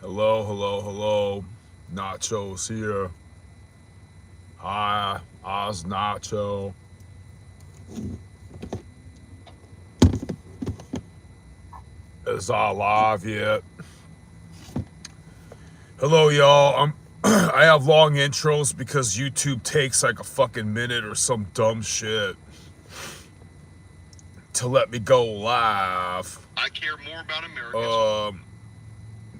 Hello, hello, hello. Nacho's here. Hi, Oz Nacho. Is I live yet? Hello, y'all. I have long intros because YouTube takes like a fucking minute or some dumb shit to let me go live. I care more about America's.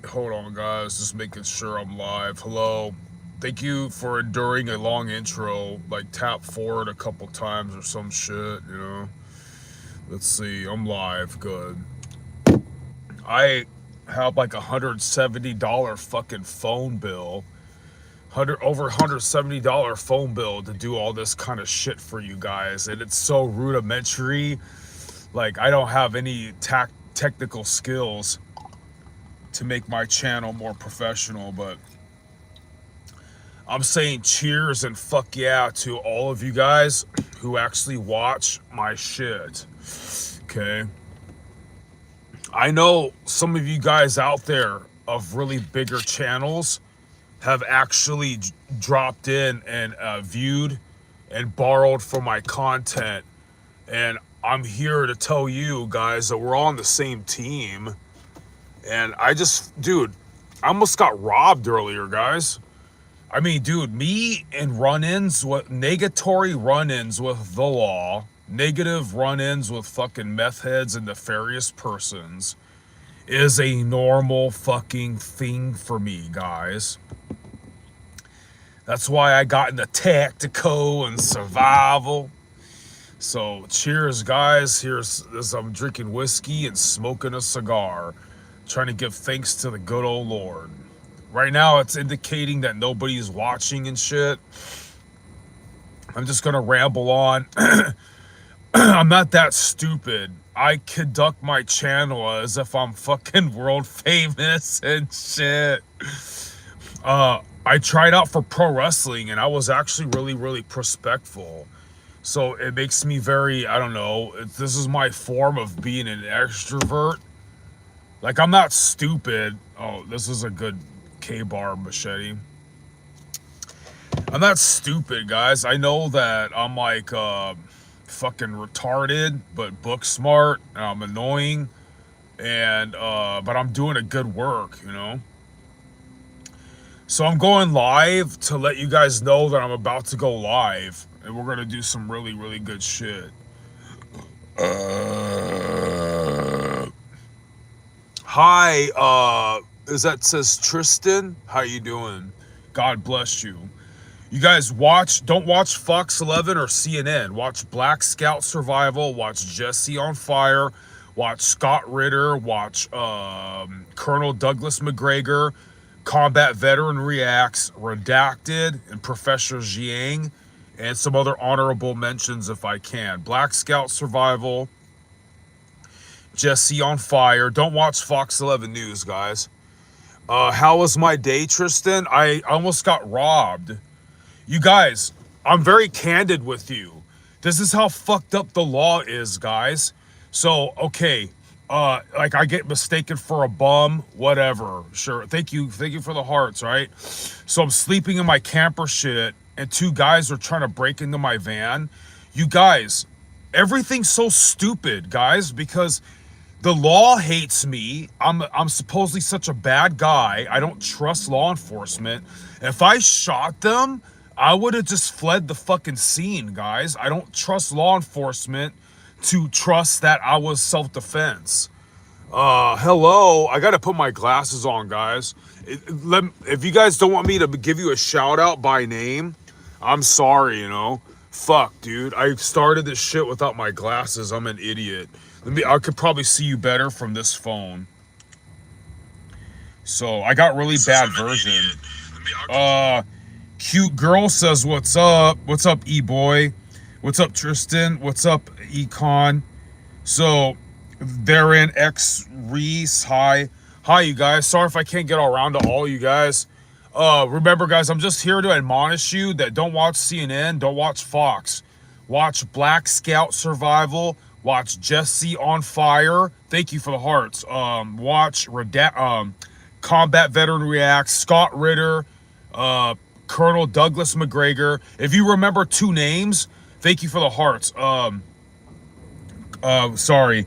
Hold on, guys. Just making sure I'm live. Hello. Thank you for enduring a long intro. Like tap forward a couple times or some shit. Let's see. I'm live. Good. I have like $170 fucking phone bill. Over $170 phone bill to do all this kind of shit for you guys. And it's so rudimentary. Like I don't have any technical skills to make my channel more professional, but I'm saying cheers and fuck yeah to all of you guys who actually watch my shit. Okay. I know some of you guys out there of really bigger channels have actually dropped in and viewed and borrowed from my content. And I'm here to tell you guys that we're all on the same team. And dude, I almost got robbed earlier, guys. I mean, dude, me and run-ins, negatory run-ins with the law, negative run-ins with fucking meth heads and nefarious persons is a normal fucking thing for me, guys. That's why I got into tactical and survival. So cheers, guys. Here's this. I'm drinking whiskey and smoking a cigar, trying to give thanks to the good old Lord. Right now, it's indicating that nobody's watching and shit. I'm just gonna ramble on. I'm not that stupid. I conduct my channel as if I'm fucking world famous and shit. I tried out for pro wrestling and I was actually really, really respectful. So it makes me very, I don't know, this is my form of being an extrovert. Like, I'm not stupid. Oh, this is a good K-bar machete. I'm not stupid, guys. I know that I'm like fucking retarded, but book smart, and I'm annoying, and but I'm doing a good work. So I'm going live to let you guys know that I'm about to go live, and we're gonna do some really, really good shit. Hi, says Tristan? How you doing? God bless you. You guys don't watch Fox 11 or CNN. Watch Black Scout Survival, watch Jesse on Fire, watch Scott Ritter, watch Colonel Douglas McGregor, Combat Veteran Reacts, Redacted, and Professor Jiang, and some other honorable mentions if I can. Black Scout Survival, Jesse on Fire. Don't watch Fox 11 News, guys. How was my day, Tristan? I almost got robbed. You guys, I'm very candid with you. This is how fucked up the law is, guys. So, okay, like I get mistaken for a bum, whatever. Sure, thank you for the hearts, right? So I'm sleeping in my camper shit, and two guys are trying to break into my van. You guys, everything's so stupid, guys, because the law hates me. I'm supposedly such a bad guy. I don't trust law enforcement. If I shot them, I would have just fled the fucking scene, guys. I don't trust law enforcement to trust that I was self-defense. Hello. I gotta put my glasses on, guys. If you guys don't want me to give you a shout out by name, I'm sorry. Fuck, dude. I started this shit without my glasses. I'm an idiot. I could probably see you better from this phone. So I got really bad version. Cute girl says, what's up? What's up, E-boy? What's up, Tristan? What's up, Econ? So, therein, X Reese, hi. Hi, you guys. Sorry if I can't get around to all you guys. Remember, guys, I'm just here to admonish you that don't watch CNN, don't watch Fox. Watch Black Scout Survival. Watch Jesse on Fire. Thank you for the hearts. Watch Combat Veteran Reacts, Scott Ritter, uh, Colonel Douglas McGregor. If you remember two names, thank you for the hearts. Sorry,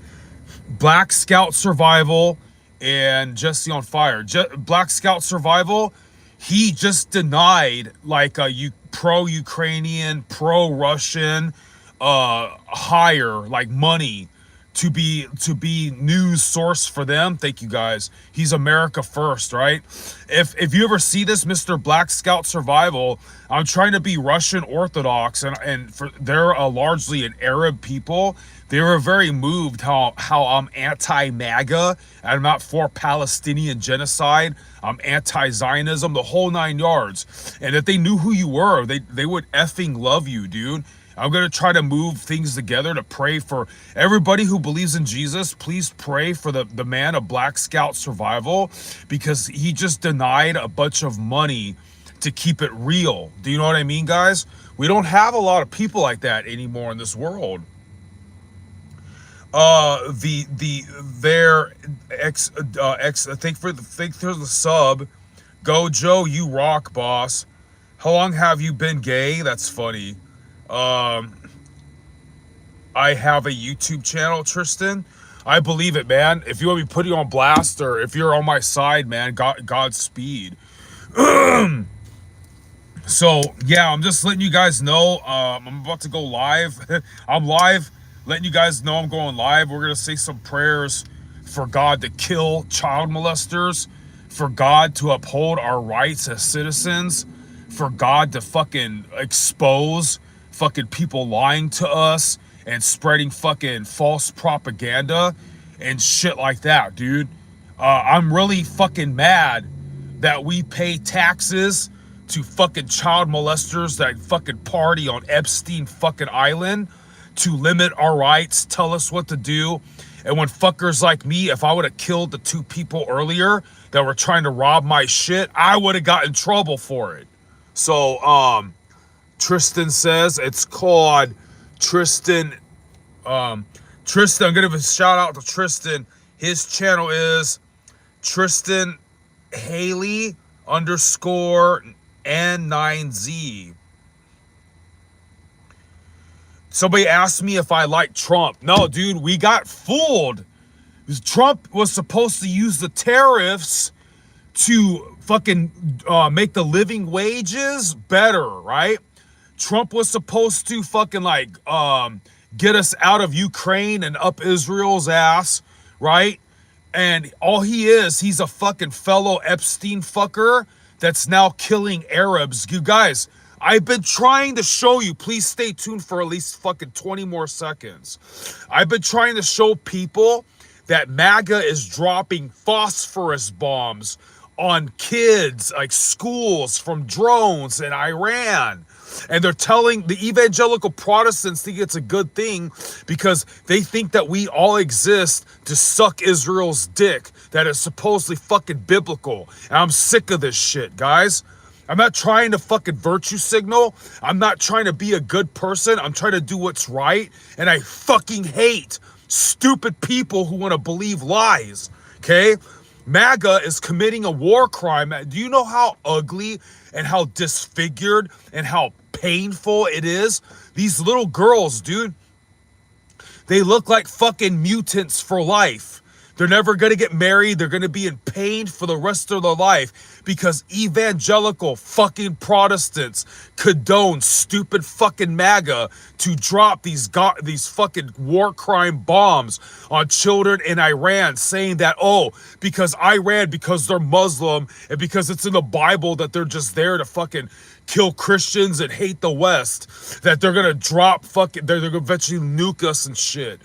Black Scout Survival and Jesse on Fire. Black Scout Survival, he just denied like a pro-Ukrainian, pro-Russian hire, like money to be news source for them. Thank you guys. He's America first, right? If you ever see this, Mr. Black Scout Survival, I'm trying to be Russian Orthodox, and for they're largely an Arab people. They were very moved how I'm anti-MAGA and I'm not for Palestinian genocide. I'm anti-Zionism, the whole 9 yards. And if they knew who you were, they would effing love you, dude. I'm going to try to move things together to pray for everybody who believes in Jesus. Please pray for the man of Black Scout Survival, because he just denied a bunch of money to keep it real. Do you know what I mean, guys? We don't have a lot of people like that anymore in this world. Their ex thank for the sub. Go Joe, you rock, boss. How long have you been gay? That's funny. I have a YouTube channel, Tristan. I believe it, man. If you want me to put you on blast, or if you're on my side, man, Godspeed. So yeah, I'm just letting you guys know. I'm about to go live. I'm live, letting you guys know I'm going live. We're gonna say some prayers for God to kill child molesters, for God to uphold our rights as citizens, for God to fucking expose fucking people lying to us and spreading fucking false propaganda and shit like that, dude. I'm really fucking mad that we pay taxes to fucking child molesters that fucking party on Epstein fucking Island to limit our rights, tell us what to do. And when fuckers like me, if I would have killed the two people earlier that were trying to rob my shit, I would have got in trouble for it. So, Tristan says it's called Tristan. Tristan, I'm gonna give a shout out to Tristan. His channel is Tristan Haley _ N9Z. Somebody asked me if I like Trump. No, dude, we got fooled. Trump was supposed to use the tariffs to fucking make the living wages better, right? Trump was supposed to fucking like get us out of Ukraine and up Israel's ass, right? And all he is, he's a fucking fellow Epstein fucker that's now killing Arabs. You guys, I've been trying to show you, please stay tuned for at least fucking 20 more seconds. I've been trying to show people that MAGA is dropping phosphorus bombs on kids, like schools, from drones in Iran. And they're telling the evangelical Protestants think it's a good thing because they think that we all exist to suck Israel's dick, that is supposedly fucking biblical. And I'm sick of this shit, guys. I'm not trying to fucking virtue signal. I'm not trying to be a good person. I'm trying to do what's right. And I fucking hate stupid people who want to believe lies, okay? MAGA is committing a war crime. Do you know how ugly and how disfigured and how painful it is? These little girls, dude, they look like fucking mutants for life. They're never going to get married. They're going to be in pain for the rest of their life because evangelical fucking Protestants condone stupid fucking MAGA to drop these fucking war crime bombs on children in Iran, saying that, oh, because they're Muslim and because it's in the Bible that they're just there to fucking kill Christians and hate the West, that they're going to drop fucking, they're going to eventually nuke us and shit.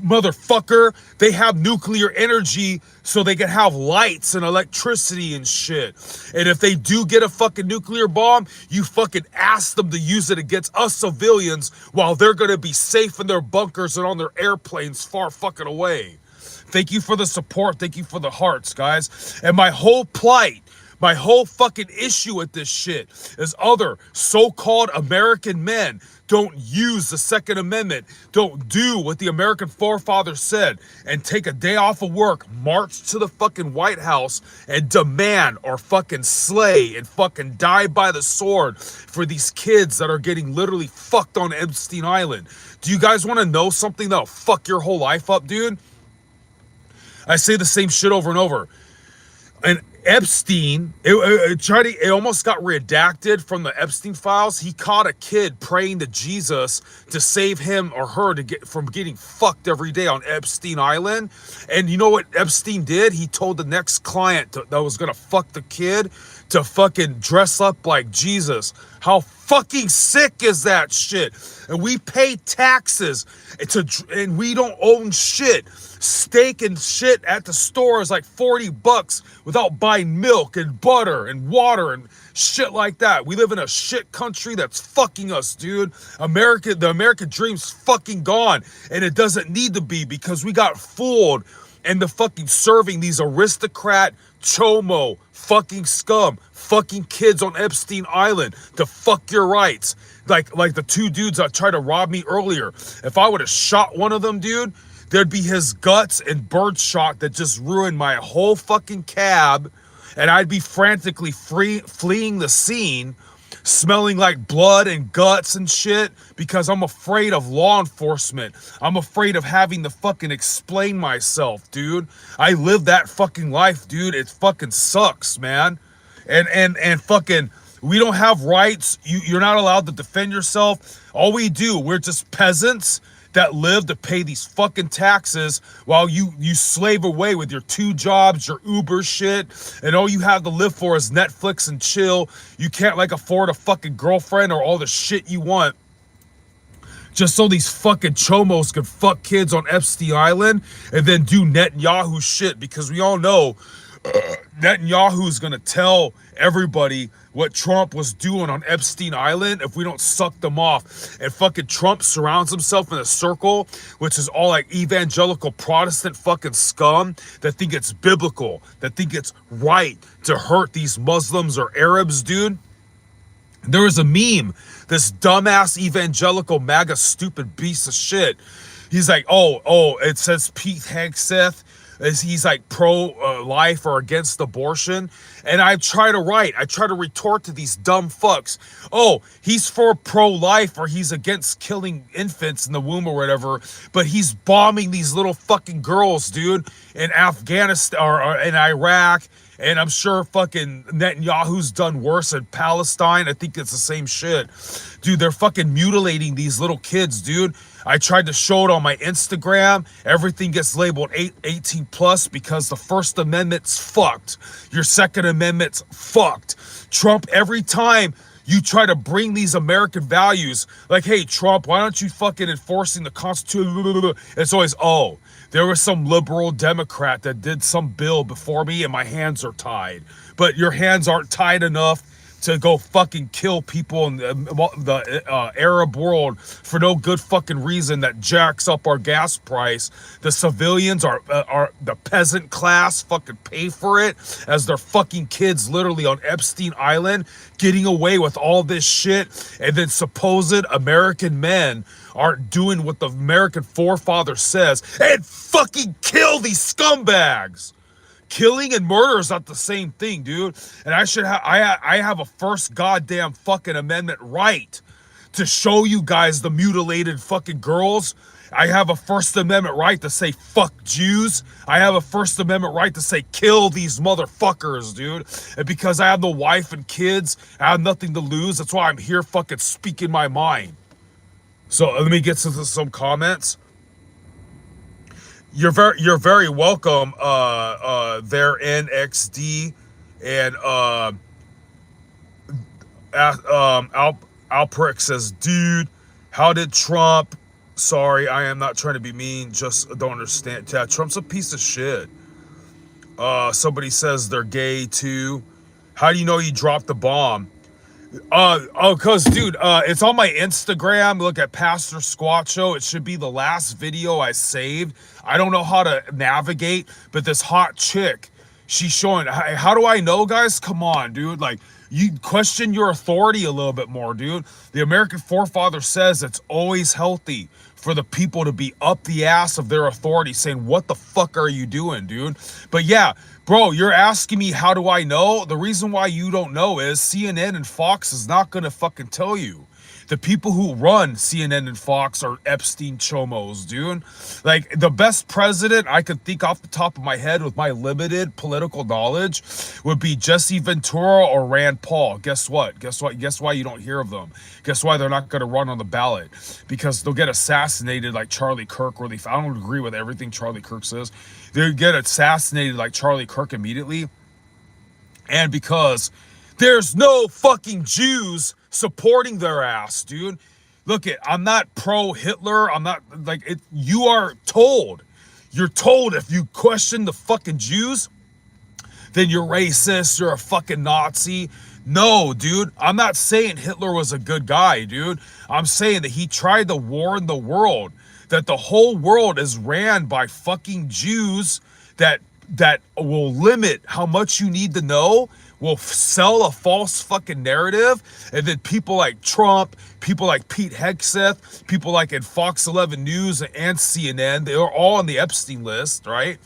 Motherfucker, they have nuclear energy so they can have lights and electricity and shit. And if they do get a fucking nuclear bomb, you fucking ask them to use it against us civilians while they're gonna be safe in their bunkers and on their airplanes far fucking away. Thank you for the support. Thank you for the hearts, guys. And my whole plight, My whole fucking issue with this shit is other so-called American men don't use the Second Amendment, don't do what the American forefathers said, and take a day off of work, march to the fucking White House, and demand or fucking slay and fucking die by the sword for these kids that are getting literally fucked on Epstein Island. Do you guys want to know something that'll fuck your whole life up, dude? I say the same shit over and over. And Epstein, it almost got redacted from the Epstein files. He caught a kid praying to Jesus to save him or her to get from getting fucked every day on Epstein Island. And you know what Epstein did? He told the next client that was gonna fuck the kid to fucking dress up like Jesus. How fucking sick is that shit? And we pay taxes and we don't own shit. Steak and shit at the store is like $40 without buying milk and butter and water and shit like that. We live in a shit country that's fucking us, dude. The American dream's fucking gone, and it doesn't need to be because we got fooled and the fucking serving these aristocrat chomo fucking scum fucking kids on Epstein Island to fuck your rights. Like the two dudes that tried to rob me earlier. If I would have shot one of them, dude, there'd be his guts and birdshot that just ruined my whole fucking cab, and I'd be frantically fleeing the scene, smelling like blood and guts and shit because I'm afraid of law enforcement. I'm afraid of having to fucking explain myself, dude. I live that fucking life, dude. It fucking sucks, man. And fucking, we don't have rights. You're not allowed to defend yourself. All we do, we're just peasants that live to pay these fucking taxes while you slave away with your 2 jobs, your Uber shit, and all you have to live for is Netflix and chill. You can't like afford a fucking girlfriend or all the shit you want just so these fucking chomos can fuck kids on Epstein Island and then do Netanyahu shit, because we all know Netanyahu's gonna tell everybody what Trump was doing on Epstein Island if we don't suck them off. And fucking Trump surrounds himself in a circle, which is all like evangelical Protestant fucking scum that think it's biblical, that think it's right to hurt these Muslims or Arabs, dude. There was a meme, this dumbass evangelical MAGA stupid piece of shit. He's like, oh, it says Pete Hegseth. He's like pro-life or against abortion. And I try to retort to these dumb fucks. Oh, he's for pro-life or he's against killing infants in the womb or whatever, but he's bombing these little fucking girls, dude, in Afghanistan or in Iraq. And I'm sure fucking Netanyahu's done worse in Palestine. I think it's the same shit. Dude, they're fucking mutilating these little kids, dude. I tried to show it on my Instagram. Everything gets labeled 18 plus because the First Amendment's fucked. Your Second Amendment's fucked. Trump, every time you try to bring these American values, like, hey, Trump, why aren't you fucking enforcing the Constitution? It's always, oh, there was some liberal Democrat that did some bill before me and my hands are tied. But your hands aren't tied enough to go fucking kill people in the Arab world for no good fucking reason that jacks up our gas price. The civilians are the peasant class fucking pay for it as their fucking kids literally on Epstein Island getting away with all this shit, and then supposed American men aren't doing what the American forefather says and fucking kill these scumbags. Killing and murder is not the same thing, dude. And I have a first goddamn fucking amendment right to show you guys the mutilated fucking girls. I have a First Amendment right to say fuck Jews. I have a First Amendment right to say kill these motherfuckers, dude. And because I have no wife and kids, I have nothing to lose. That's why I'm here fucking speaking my mind. So let me get to some comments. You're very welcome there, NXD, and Alprick says, dude, how did Trump, sorry, I am not trying to be mean, just don't understand. Yeah, Trump's a piece of shit. Somebody says they're gay too. How do you know he dropped the bomb? Cause dude, it's on my Instagram. Look at Pastor Squat Show. It should be the last video I saved. I don't know how to navigate, but this hot chick, She's showing. How do I know, guys? Come on, dude. Like, you question your authority a little bit more, dude. The American forefather says it's always healthy for the people to be up the ass of their authority, saying, what the fuck are you doing, dude? But yeah, bro, you're asking me how do I know? The reason why you don't know is CNN and Fox is not gonna fucking tell you. The people who run CNN and Fox are Epstein chomos, dude. Like, the best president I could think off the top of my head with my limited political knowledge would be Jesse Ventura or Rand Paul. Guess what? Guess what? Guess why you don't hear of them? Guess why they're not going to run on the ballot? Because they'll get assassinated like Charlie Kirk. I don't agree with everything Charlie Kirk says. They'll get assassinated like Charlie Kirk immediately. And because there's no fucking Jews supporting their ass, dude. Look, I'm not pro Hitler. I'm not like it. You are told. You're told if you question the fucking Jews, then you're racist. You're a fucking Nazi. No, dude. I'm not saying Hitler was a good guy, dude. I'm saying that he tried to warn the world that the whole world is ran by fucking Jews that will limit how much you need to know, will sell a false fucking narrative, and then people like Trump, people like Pete Hegseth, people like in Fox 11 News and CNN, they are all on the Epstein list, right?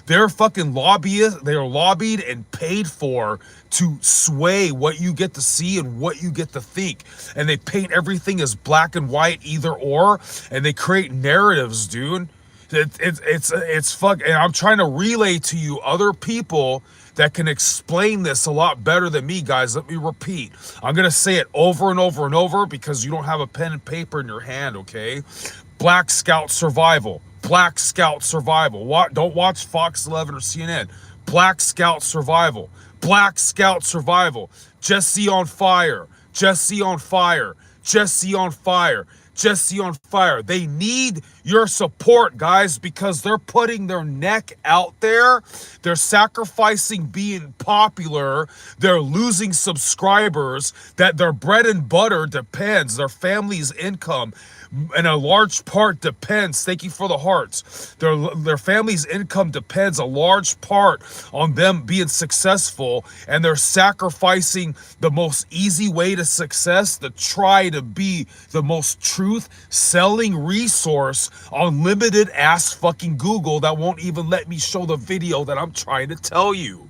They're fucking lobbyists. They are lobbied and paid for to sway what you get to see and what you get to think. And they paint everything as black and white, either or, and they create narratives, dude. It's fuck, and I'm trying to relay to you other people that can explain this a lot better than me, guys. Let me repeat. I'm gonna say it over and over and over because you don't have a pen and paper in your hand, okay? Black Scout survival. Black Scout survival. Don't watch Fox 11 or CNN. Black Scout survival. Black Scout survival. Jesse on fire. Jesse on fire. Jesse on fire. Jesse on fire. They need your support, guys, because they're putting their neck out there. They're sacrificing being popular. They're losing subscribers that their bread and butter depends, their family's income, and a large part depends, thank you for the hearts, their family's income depends a large part on them being successful, and they're sacrificing the most easy way to success to try to be the most truth selling resource on limited ass fucking Google that won't even let me show the video that I'm trying to tell you,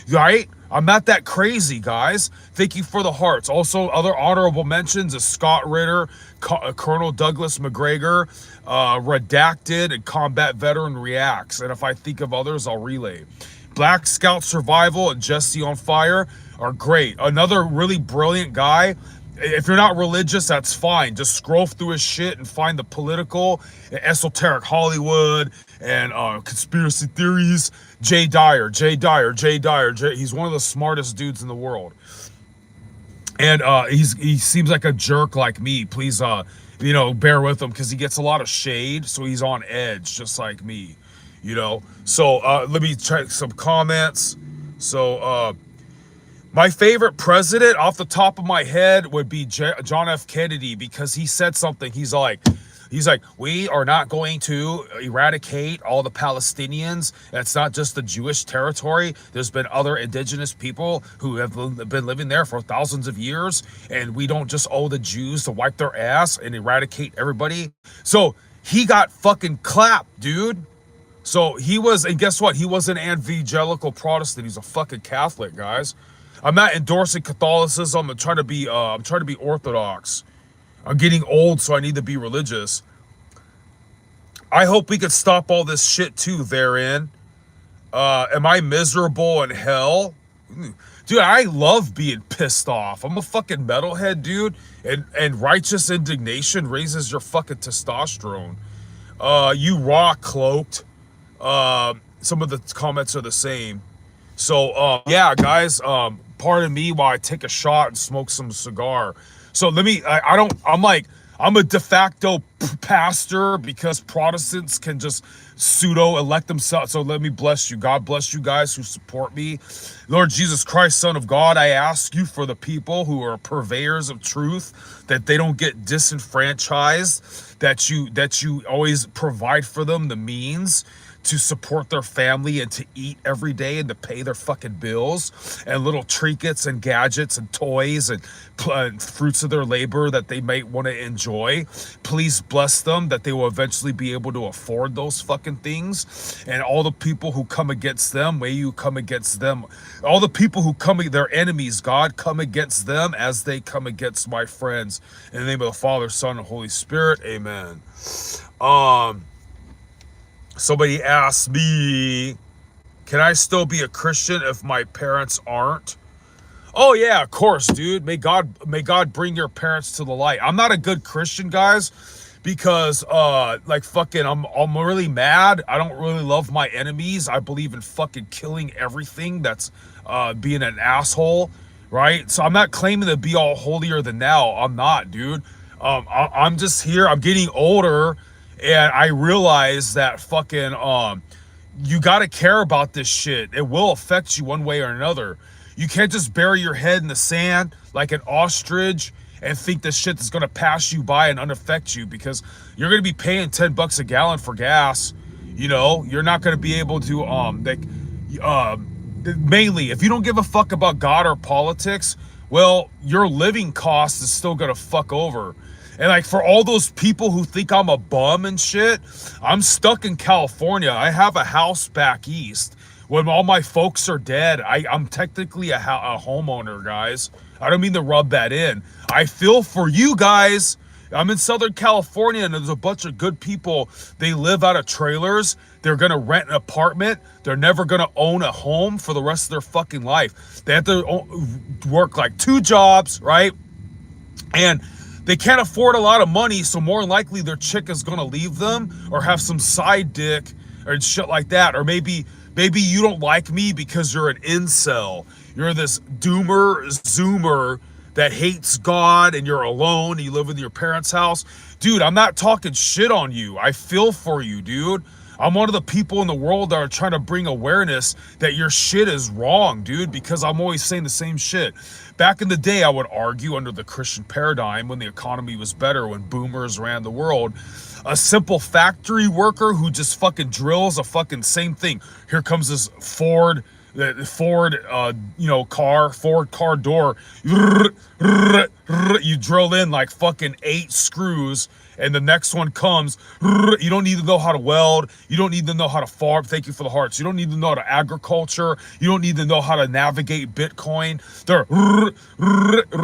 right? I'm not that crazy, guys. Thank you for the hearts. Also, other honorable mentions is Scott Ritter, Colonel Douglas McGregor, Redacted, and Combat Veteran Reacts. And if I think of others, I'll relay. Black Scout Survival and Jesse on Fire are great. Another really brilliant guy. If you're not religious, that's fine. Just scroll through his shit and find the political, esoteric Hollywood, and conspiracy theories. Jay Dyer. He's one of the smartest dudes in the world. And he seems like a jerk like me. Please, bear with him because he gets a lot of shade. So he's on edge, just like me, So let me check some comments. So my favorite president off the top of my head would be John F. Kennedy, because he said something. He's like, we are not going to eradicate all the Palestinians. That's not just the Jewish territory. There's been other indigenous people who have been living there for thousands of years, and we don't just owe the Jews to wipe their ass and eradicate everybody. So he got fucking clapped, dude. So he was, and guess what? He was an evangelical Protestant. He's a fucking Catholic, guys. I'm not endorsing Catholicism. I'm trying to be Orthodox. I'm getting old, so I need to be religious. I hope we could stop all this shit too therein. Am I miserable in hell? Dude, I love being pissed off. I'm a fucking metalhead, dude. And righteous indignation raises your fucking testosterone. You raw cloaked. Some of the comments are the same. So, yeah, guys, pardon me while I take a shot and smoke some cigar. So I'm a de facto pastor because Protestants can just pseudo elect themselves. So let me bless you. God bless you guys who support me. Lord Jesus Christ, Son of God, I ask you for the people who are purveyors of truth, that they don't get disenfranchised, that you always provide for them the means to support their family and to eat every day and to pay their fucking bills, and little trinkets and gadgets and toys and fruits of their labor that they might want to enjoy. Please bless them that they will eventually be able to afford those fucking things. And all the people who come against them, may you come against them. All the people who come, their enemies, God, come against them as they come against my friends. In the name of the Father, Son, and Holy Spirit, amen. Somebody asked me, can I still be a Christian if my parents aren't? Oh yeah, of course, dude. May God bring your parents to the light. I'm not a good Christian, guys, because like fucking I'm really mad. I don't really love my enemies. I believe in fucking killing everything that's being an asshole, right? So I'm not claiming to be all holier than thou. I'm not, dude. I'm just here. I'm getting older, and I realize that fucking you got to care about this shit. It will affect you one way or another. You can't just bury your head in the sand like an ostrich and think this shit is going to pass you by and unaffect you, because you're going to be paying $10 a gallon for gas. You know, you're not going to be able to mainly, if you don't give a fuck about God or politics, well, your living cost is still going to fuck over. And like, for all those people who think I'm a bum and shit, I'm stuck in California. I have a house back east. When all my folks are dead, I'm technically a homeowner, guys. I don't mean to rub that in. I feel for you guys. I'm in Southern California, and there's a bunch of good people. They live out of trailers. They're going to rent an apartment. They're never going to own a home for the rest of their fucking life. They have to work like 2 jobs, right? And they can't afford a lot of money, so more than likely their chick is going to leave them or have some side dick or shit like that. Or maybe you don't like me because you're an incel. You're this doomer, zoomer that hates God, and you're alone and you live in your parents' house. Dude, I'm not talking shit on you. I feel for you, dude. I'm one of the people in the world that are trying to bring awareness that your shit is wrong, dude, because I'm always saying the same shit. Back in the day, I would argue under the Christian paradigm, when the economy was better, when boomers ran the world, a simple factory worker who just fucking drills a fucking same thing. Here comes this Ford car door. You drill in like fucking 8 screws, and the next one comes. You don't need to know how to weld. You don't need to know how to farm. Thank you for the hearts. You don't need to know how to agriculture. You don't need to know how to navigate Bitcoin. They're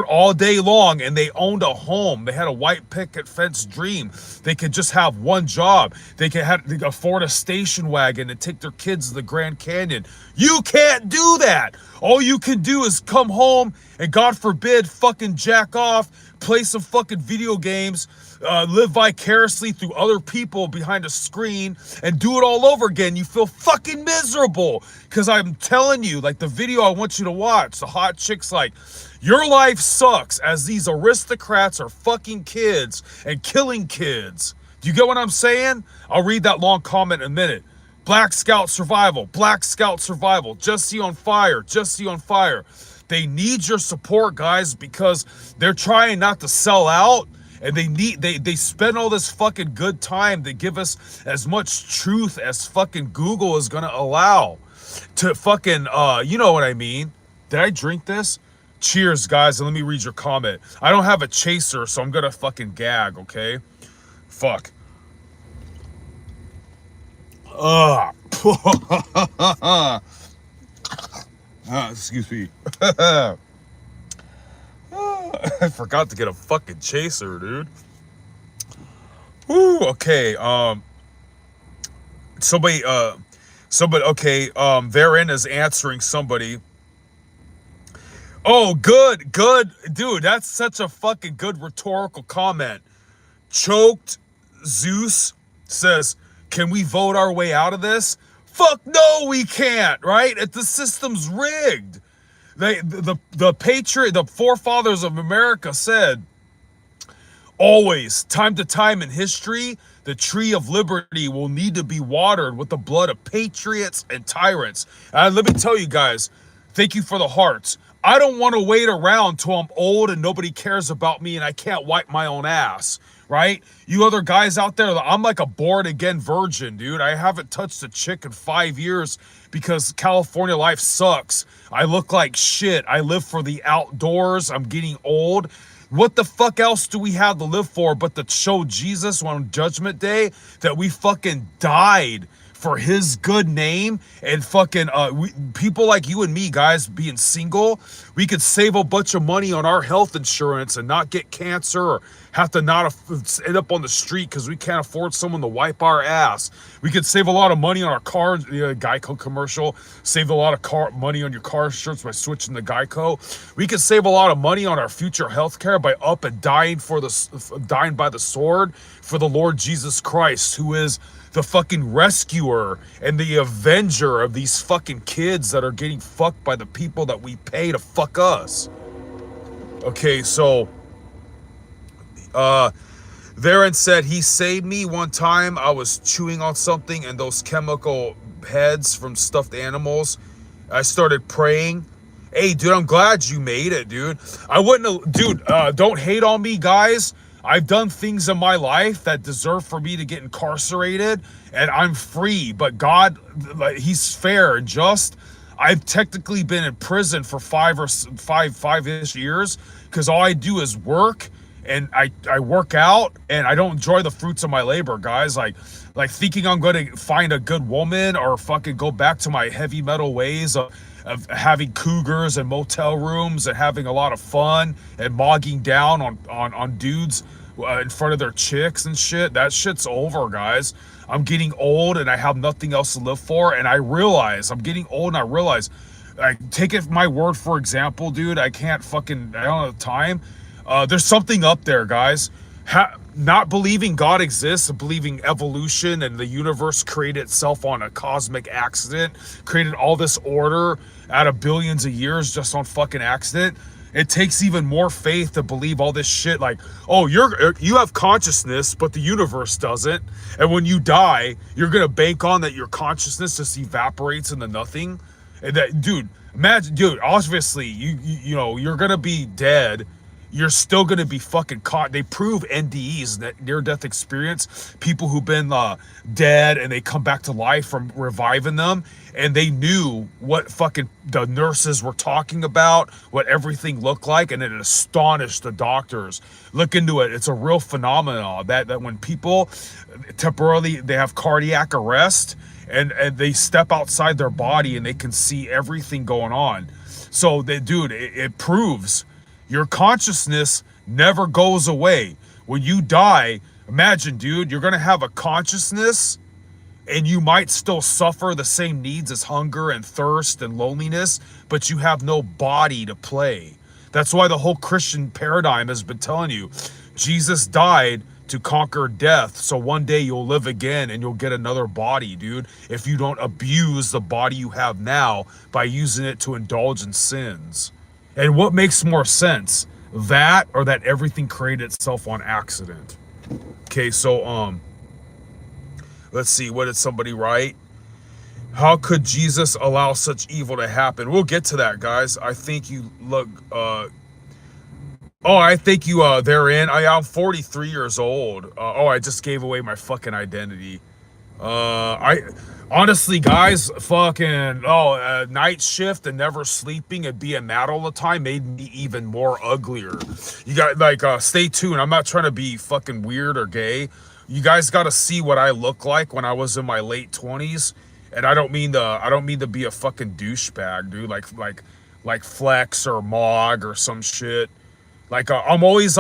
all day long, and they owned a home. They had a white picket fence dream. They could just have one job. They could afford a station wagon and take their kids to the Grand Canyon. You can't do that. All you can do is come home and, God forbid, fucking jack off, play some fucking video games, live vicariously through other people behind a screen, and do it all over again. You feel fucking miserable. Because I'm telling you, like the video I want you to watch, the hot chick's like, your life sucks as these aristocrats are fucking kids and killing kids. Do you get what I'm saying? I'll read that long comment in a minute. Black Scout Survival, Black Scout Survival, Jesse on Fire, Jesse on Fire. They need your support, guys, because they're trying not to sell out, and they spend all this fucking good time to give us as much truth as fucking Google is gonna allow to fucking you know what I mean. Did I drink this? Cheers, guys, and let me read your comment. I don't have a chaser, so I'm gonna fucking gag, okay? Fuck. Excuse me. I forgot to get a fucking chaser, dude. Woo, okay. Somebody, okay. Therein is answering somebody. Oh, good. Dude, that's such a fucking good rhetorical comment. Choked Zeus says, can we vote our way out of this? Fuck no, we can't, right? The system's rigged. The forefathers of America said, always, time to time in history, the tree of liberty will need to be watered with the blood of patriots and tyrants. And let me tell you guys, thank you for the hearts. I don't want to wait around till I'm old and nobody cares about me and I can't wipe my own ass, right? You other guys out there, I'm like a born again virgin, dude. I haven't touched a chick in 5 years because California life sucks. I look like shit. I live for the outdoors. I'm getting old. What the fuck else do we have to live for but to show Jesus on Judgment Day that we fucking died for his good name? And fucking people like you and me, guys, being single, we could save a bunch of money on our health insurance and not get cancer or have to not end up on the street because we can't afford someone to wipe our ass. We could save a lot of money on our car. Geico commercial saved a lot of money on your car insurance by switching to Geico. We could save a lot of money on our future health care by up and dying by the sword for the Lord Jesus Christ, who is the fucking rescuer and the avenger of these fucking kids that are getting fucked by the people that we pay to fuck us. Okay, so Theron said he saved me one time. I was chewing on something and those chemical heads from stuffed animals. I started praying. Hey, dude, I'm glad you made it, dude. I wouldn't have, dude, don't hate on me, guys. I've done things in my life that deserve for me to get incarcerated, and I'm free. But God, like, he's fair and just. I've technically been in prison for five-ish years because all I do is work, and I work out, and I don't enjoy the fruits of my labor, guys. Like thinking I'm going to find a good woman or fucking go back to my heavy metal ways of having cougars and motel rooms and having a lot of fun and mogging down on dudes in front of their chicks and shit. That shit's over, guys. I'm getting old and I have nothing else to live for, and I realize I'm getting old, and I realize, take it my word for example, dude. I don't have time. There's something up there, guys. Not believing God exists and believing evolution and the universe created itself on a cosmic accident, created all this order out of billions of years just on fucking accident. It takes even more faith to believe all this shit like, oh, you have consciousness, but the universe doesn't. And when you die, you're going to bank on that your consciousness just evaporates into nothing. And that, dude, imagine, dude, obviously, you know, you're going to be dead. You're still going to be fucking caught. They prove NDEs, near-death experience, people who've been dead and they come back to life from reviving them, and they knew what fucking the nurses were talking about, what everything looked like, and it astonished the doctors. Look into it. It's a real phenomenon that when people temporarily, they have cardiac arrest and they step outside their body and they can see everything going on. So, dude, it proves your consciousness never goes away. When you die, imagine, dude, you're going to have a consciousness and you might still suffer the same needs as hunger and thirst and loneliness, but you have no body to play. That's why the whole Christian paradigm has been telling you, Jesus died to conquer death, so one day you'll live again and you'll get another body, dude, if you don't abuse the body you have now by using it to indulge in sins. And what makes more sense, that or that everything created itself on accident? Okay, so let's see, what did somebody write? How could Jesus allow such evil to happen? We'll get to that, guys. I think you look I think you therein. I'm 43 years old. I just gave away my fucking identity. I honestly, guys, fucking night shift and never sleeping and being mad all the time made me even more uglier. You got stay tuned. I'm not trying to be fucking weird or gay. You guys got to see what I look like when I was in my late 20s, and I don't mean to be a fucking douchebag, dude. Like Flex or Mog or some shit. I'm always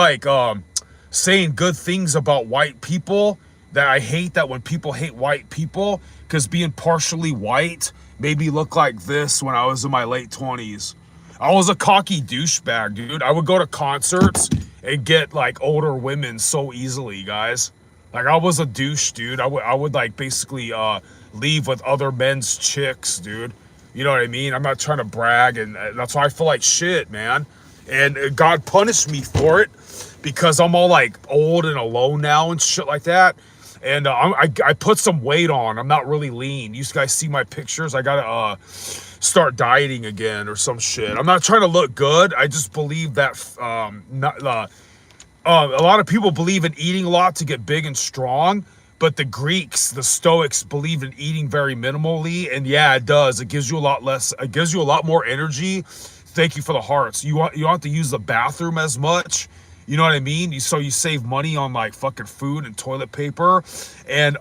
saying good things about white people. That I hate that when people hate white people, because being partially white made me look like this when I was in my late 20s. I was a cocky douchebag, dude. I would go to concerts and get older women so easily, guys. I was a douche, dude. I would basically leave with other men's chicks, dude. You know what I mean? I'm not trying to brag, and that's why I feel like shit, man. And God punished me for it because I'm all old and alone now and shit like that. And I put some weight on. I'm not really lean. You guys see my pictures? I gotta start dieting again or some shit. I'm not trying to look good. I just believe that A lot of people believe in eating a lot to get big and strong, but the Greeks, the Stoics, believe in eating very minimally, and yeah, it does. It gives you a lot less. It gives you a lot more energy. Thank you for the hearts. You don't have to use the bathroom as much. You know what I mean? So you save money on like fucking food and toilet paper, and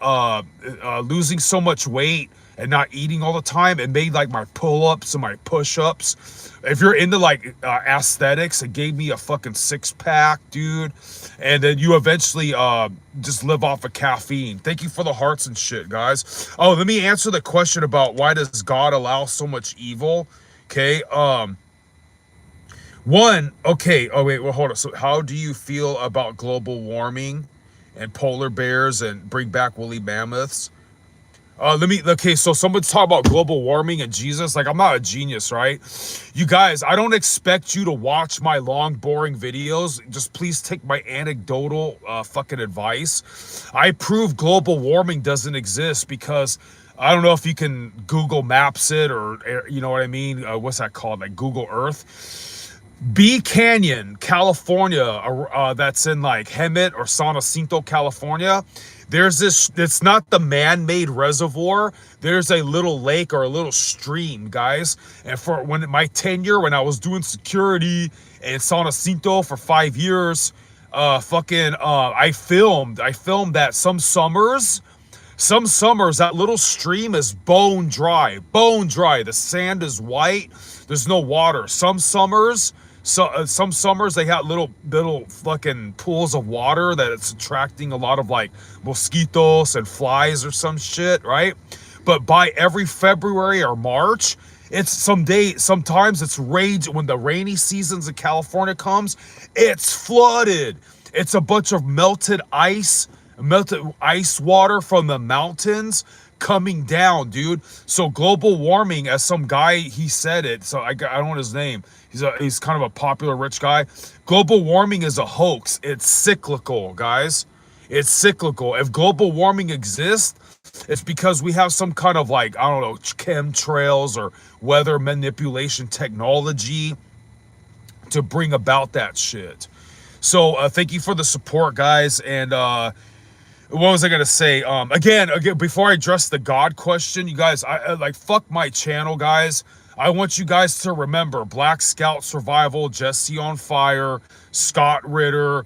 losing so much weight and not eating all the time. It made like my pull-ups and my push-ups. If you're into like aesthetics, it gave me a fucking six-pack, dude. And then you eventually just live off of caffeine. Thank you for the hearts and shit, guys. Oh, let me answer the question about why does God allow so much evil. Okay. One, okay. Oh, wait, well, hold on. So, how do you feel about global warming and polar bears and bring back woolly mammoths? Okay, so someone's talking about global warming and Jesus. Like, I'm not a genius, right? You guys, I don't expect you to watch my long, boring videos. Just please take my anecdotal fucking advice. I prove global warming doesn't exist because I don't know if you can Google Maps it or, you know what I mean? What's that called? Like Google Earth. Bee Canyon, California, that's in like Hemet or San Jacinto, California. There's this, it's not the man-made reservoir. There's a little lake or a little stream, guys. And for when my tenure, when I was doing security in San Jacinto for 5 years, I filmed that some summers that little stream is bone dry, bone dry. The sand is white. There's no water. Some summers they got little fucking pools of water that it's attracting a lot of like mosquitoes and flies or some shit, right? But by every February or March, sometimes it's rage when the rainy seasons in California comes, it's flooded. It's a bunch of melted ice water from the mountains coming down, dude. So global warming, as some guy, he said it, so I don't know his name. He's kind of a popular rich guy. Global warming is a hoax. It's cyclical, guys. It's cyclical. If global warming exists, it's because we have some kind of like, I don't know, chemtrails or weather manipulation technology to bring about that shit. So thank you for the support, guys. And what was I gonna say? Again, before I address the God question, you guys, I like fuck my channel, guys. I want you guys to remember Black Scout Survival, Jesse on Fire, Scott Ritter,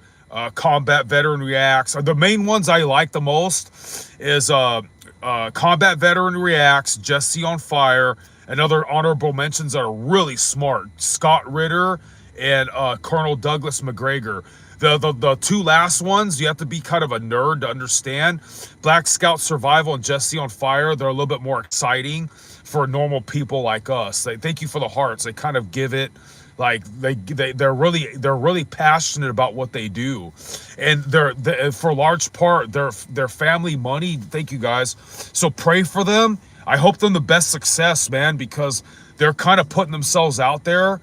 Combat Veteran Reacts. The main ones I like the most is Combat Veteran Reacts, Jesse on Fire, and other honorable mentions that are really smart. Scott Ritter and Colonel Douglas McGregor. The two last ones, you have to be kind of a nerd to understand. Black Scout Survival and Jesse on Fire, they're a little bit more exciting for normal people like us. Thank you for the hearts. They kind of give it like they're really passionate about what they do, and they're for large part they're family money. Thank you guys. So pray for them. I hope them the best success, man, because they're kind of putting themselves out there.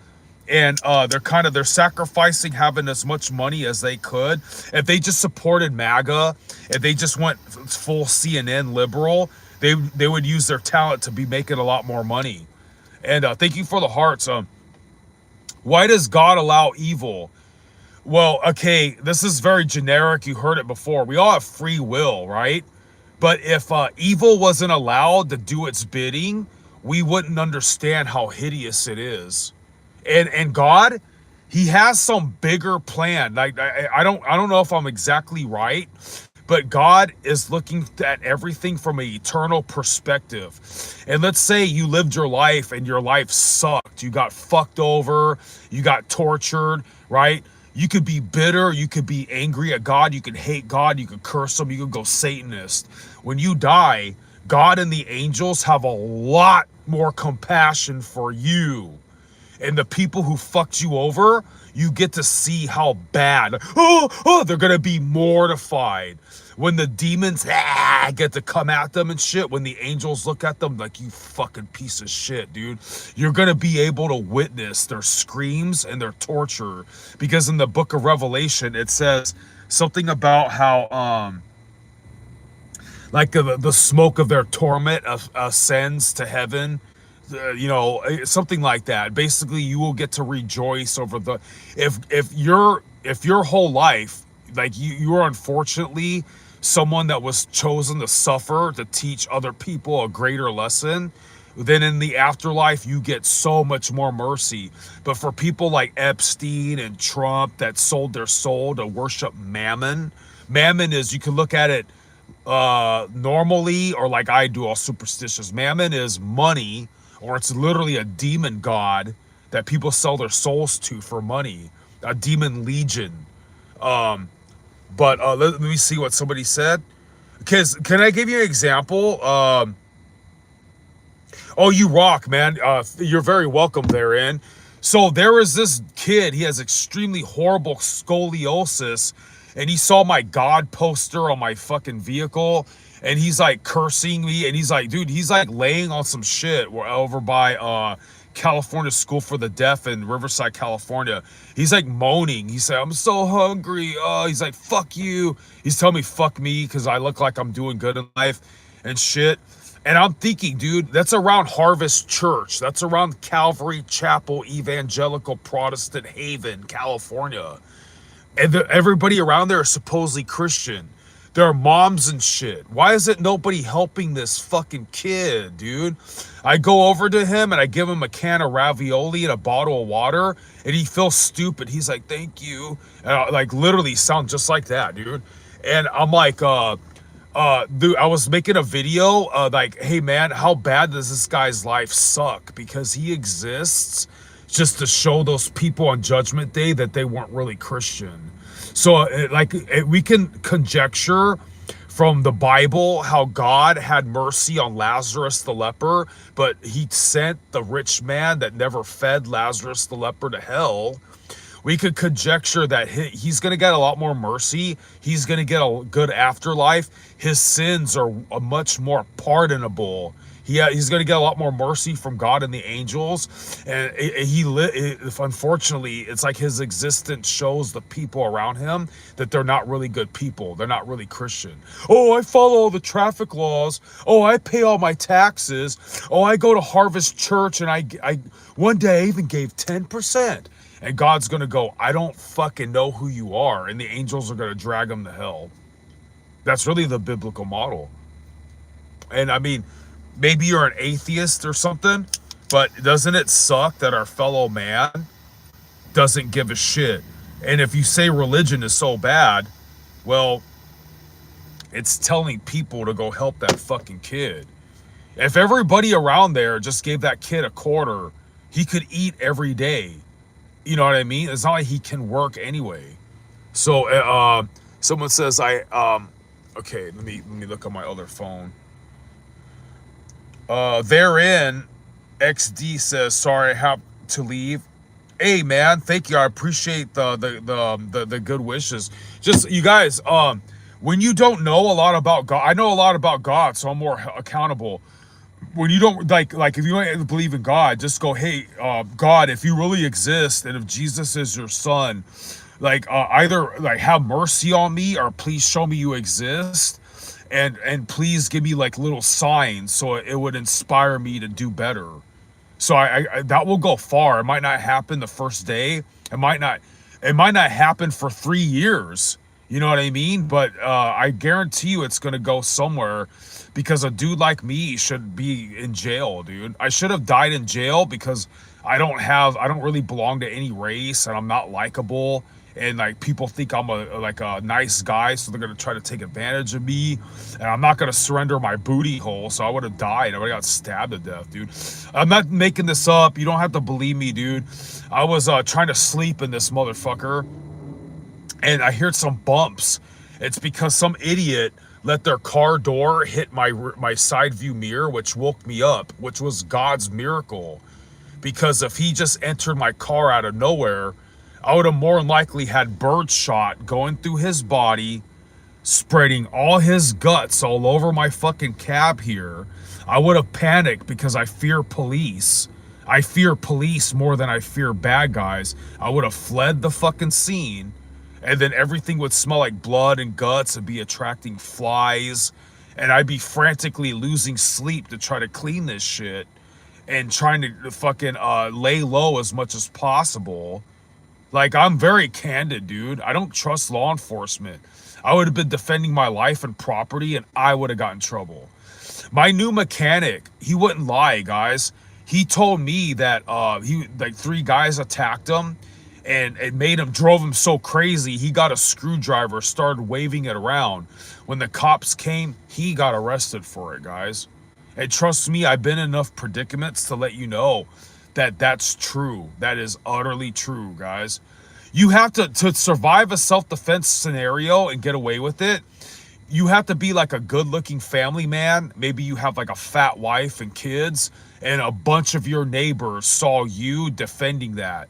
And they're sacrificing having as much money as they could. If they just supported MAGA, if they just went full CNN liberal, they would use their talent to be making a lot more money. And thank you for the hearts. Why does God allow evil? Well, okay, this is very generic. You heard it before. We all have free will, right? But if evil wasn't allowed to do its bidding, we wouldn't understand how hideous it is. And God, he has some bigger plan. Like I don't know if I'm exactly right, but God is looking at everything from an eternal perspective. And let's say you lived your life and your life sucked. You got fucked over, you got tortured, right? You could be bitter, you could be angry at God, you could hate God, you could curse him, you could go Satanist. When you die, God and the angels have a lot more compassion for you. And the people who fucked you over, you get to see how bad. They're gonna be mortified. When the demons get to come at them and shit, when the angels look at them like, you fucking piece of shit, dude. You're gonna be able to witness their screams and their torture. Because in the book of Revelation, it says something about how, like the smoke of their torment ascends to heaven. Something like that. Basically, you will get to rejoice over if if your whole life, like you are unfortunately someone that was chosen to suffer to teach other people a greater lesson, then in the afterlife you get so much more mercy. But for people like Epstein and Trump that sold their soul to worship mammon, mammon is, you can look at it normally, or like I do, all superstitious. Mammon is money, or it's literally a demon god that people sell their souls to for money, a demon legion. But let me see what somebody said. Because can I give you an example? Oh, you rock, man. You're very welcome therein. So there is this kid. He has extremely horrible scoliosis, and he saw my God poster on my fucking vehicle, and he's like cursing me, and he's like, dude, he's like laying on some shit over by California School for the Deaf in Riverside, California. He's like moaning. He said, I'm so hungry. He's like, fuck you. He's telling me fuck me because I look like I'm doing good in life and shit. And I'm thinking, dude, that's around Harvest Church. That's around Calvary Chapel Evangelical Protestant Haven, California. And everybody around there is supposedly Christian. There are moms and shit. Why isn't nobody helping this fucking kid, dude? I go over to him and I give him a can of ravioli and a bottle of water, and he feels stupid. He's like, thank you. And I, like, literally sound just like that, dude. And I'm like, dude, I was making a video, like, hey man, how bad does this guy's life suck? Because he exists just to show those people on Judgment Day that they weren't really Christian. So, we can conjecture from the Bible how God had mercy on Lazarus the leper, but he sent the rich man that never fed Lazarus the leper to hell. We could conjecture that he's going to get a lot more mercy. He's going to get a good afterlife. His sins are much more pardonable. He's going to get a lot more mercy from God and the angels. And unfortunately, it's like his existence shows the people around him that they're not really good people. They're not really Christian. Oh, I follow all the traffic laws. Oh, I pay all my taxes. Oh, I go to Harvest Church, and I one day I even gave 10%. And God's going to go, I don't fucking know who you are. And the angels are going to drag him to hell. That's really the biblical model. And I mean, maybe you're an atheist or something, but doesn't it suck that our fellow man doesn't give a shit? And if you say religion is so bad, well, it's telling people to go help that fucking kid. If everybody around there just gave that kid a quarter, he could eat every day. You know what I mean? It's not like he can work anyway. So someone says okay, let me look on my other phone. Therein, XD says, sorry, I have to leave. Hey man, thank you. I appreciate the good wishes. Just you guys, when you don't know a lot about God, I know a lot about God, so I'm more accountable. When you don't like if you don't believe in God, just go, hey, God, if you really exist and if Jesus is your son, like either like have mercy on me or please show me you exist, and please give me like little signs so it would inspire me to do better. So I that will go far. It might not happen the first day. It might not happen for 3 years. You know what I mean? But I guarantee you it's going to go somewhere, because a dude like me should be in jail, dude. I should have died in jail because I don't really belong to any race, and I'm not likable, and like people think I'm a nice guy, so they're going to try to take advantage of me, and I'm not going to surrender my booty hole. So I would have died. I would have got stabbed to death, dude. I'm not making this up. You don't have to believe me, dude. I was trying to sleep in this motherfucker, and I heard some bumps. It's because some idiot let their car door hit my side view mirror, which woke me up, which was God's miracle. Because if he just entered my car out of nowhere, I would have more than likely had bird shot going through his body, spreading all his guts all over my fucking cab here. I would have panicked because I fear police. I fear police more than I fear bad guys. I would have fled the fucking scene, and then everything would smell like blood and guts and be attracting flies, and I'd be frantically losing sleep to try to clean this shit and trying to fucking lay low as much as possible. Like, I'm very candid, dude. I don't trust law enforcement. I would have been defending my life and property, and I would have gotten in trouble. My new mechanic, he wouldn't lie, guys. He told me that he like three guys attacked him, and it drove him so crazy. He got a screwdriver, started waving it around. When the cops came, he got arrested for it, guys. And trust me, I've been in enough predicaments to let you know that that's true. That is utterly true, guys. You have to survive a self-defense scenario and get away with it. You have to be like a good-looking family man. Maybe you have like a fat wife and kids, and a bunch of your neighbors saw you defending that.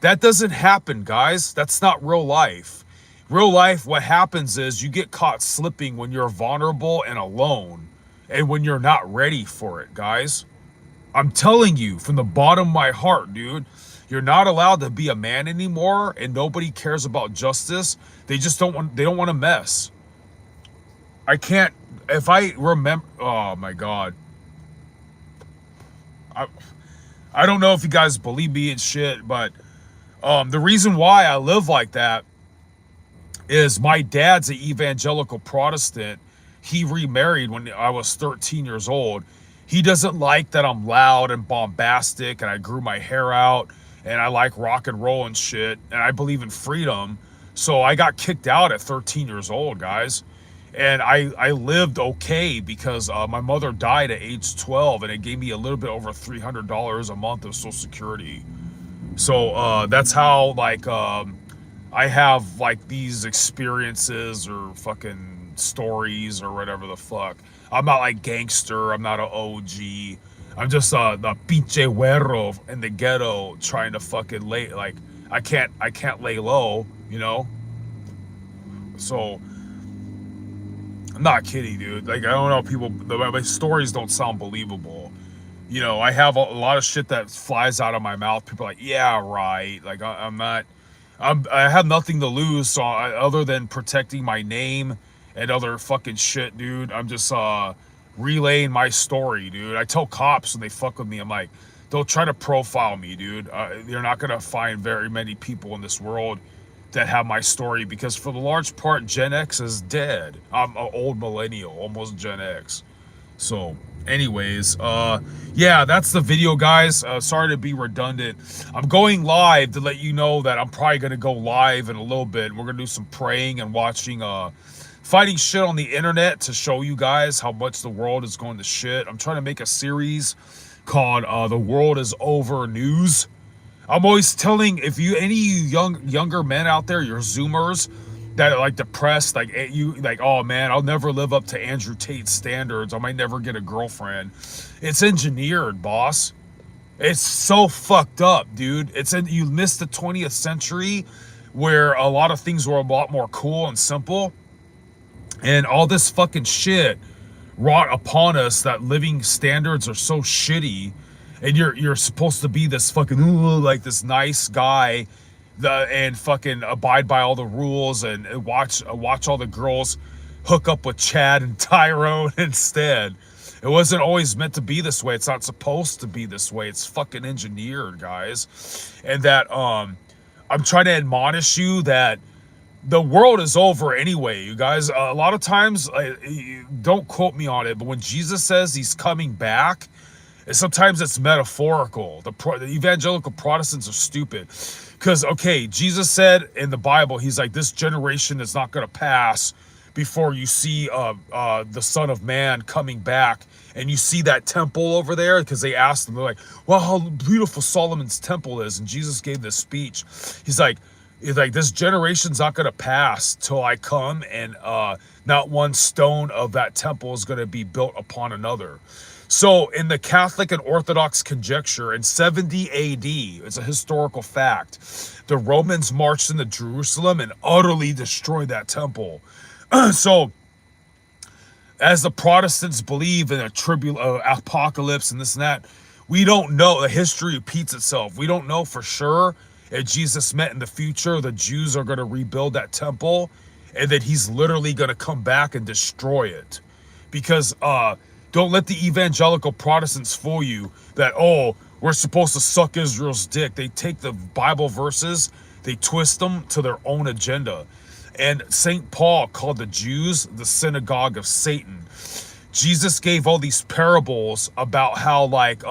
That doesn't happen, guys. That's not real life. Real life, what happens is you get caught slipping when you're vulnerable and alone, and when you're not ready for it, guys. I'm telling you from the bottom of my heart, dude, you're not allowed to be a man anymore, and nobody cares about justice. They don't want to mess. I can't, if I remember, oh my God. I don't know if you guys believe me and shit, but the reason why I live like that is my dad's an evangelical Protestant. He remarried when I was 13 years old. He doesn't like that I'm loud and bombastic and I grew my hair out and I like rock and roll and shit and I believe in freedom. So I got kicked out at 13 years old, guys. And I lived okay because my mother died at age 12 and it gave me a little bit over $300 a month of Social Security. So that's how like I have like these experiences or fucking stories or whatever the fuck. I'm not like gangster. I'm not an OG. I'm just the pinche güero in the ghetto trying to fucking lay like I can't lay low, you know. So I'm not kidding, dude. Like I don't know, people. My stories don't sound believable. You know, I have a lot of shit that flies out of my mouth. People are like, yeah, right. Like I'm not. I have nothing to lose, so other than protecting my name and other fucking shit, dude. I'm just relaying my story, dude. I tell cops when they fuck with me, I'm like, don't try to profile me, dude. You're not gonna find very many people in this world that have my story because for the large part, Gen X is dead. I'm an old millennial, almost Gen X. So anyways, yeah, that's the video, guys. Sorry to be redundant. I'm going live to let you know that I'm probably gonna go live in a little bit. We're gonna do some praying and watching fighting shit on the internet to show you guys how much the world is going to shit. I'm trying to make a series called The World Is Over News. I'm always telling, if you any younger men out there, you're Zoomers that are like depressed, like you like, oh man, I'll never live up to Andrew Tate's standards. I might never get a girlfriend. It's engineered, boss. It's so fucked up, dude. You missed the 20th century where a lot of things were a lot more cool and simple. And all this fucking shit wrought upon us that living standards are so shitty. And you're supposed to be this fucking like this nice guy, and fucking abide by all the rules and watch all the girls hook up with Chad and Tyrone instead. It wasn't always meant to be this way. It's not supposed to be this way. It's fucking engineered, guys. And that I'm trying to admonish you that the world is over anyway, you guys. A lot of times, don't quote me on it, but when Jesus says he's coming back, sometimes it's metaphorical. The evangelical Protestants are stupid. Because, okay, Jesus said in the Bible, he's like, this generation is not going to pass before you see the Son of Man coming back. And you see that temple over there, because they asked him, they're like, well, how beautiful Solomon's temple is. And Jesus gave this speech. He's like, this generation's not going to pass till I come, and not one stone of that temple is going to be built upon another. So in the Catholic and Orthodox conjecture, in 70 AD, it's a historical fact, the Romans marched into Jerusalem and utterly destroyed that temple. So as the Protestants believe in a apocalypse and this and that, we don't know. The history repeats itself. We don't know for sure if Jesus meant in the future the Jews are going to rebuild that temple and that he's literally going to come back and destroy it. Because don't let the evangelical Protestants fool you that, oh, we're supposed to suck Israel's dick. They take the Bible verses, They twist them to their own agenda. And St. Paul called the Jews the synagogue of Satan. Jesus gave all these parables about how, like,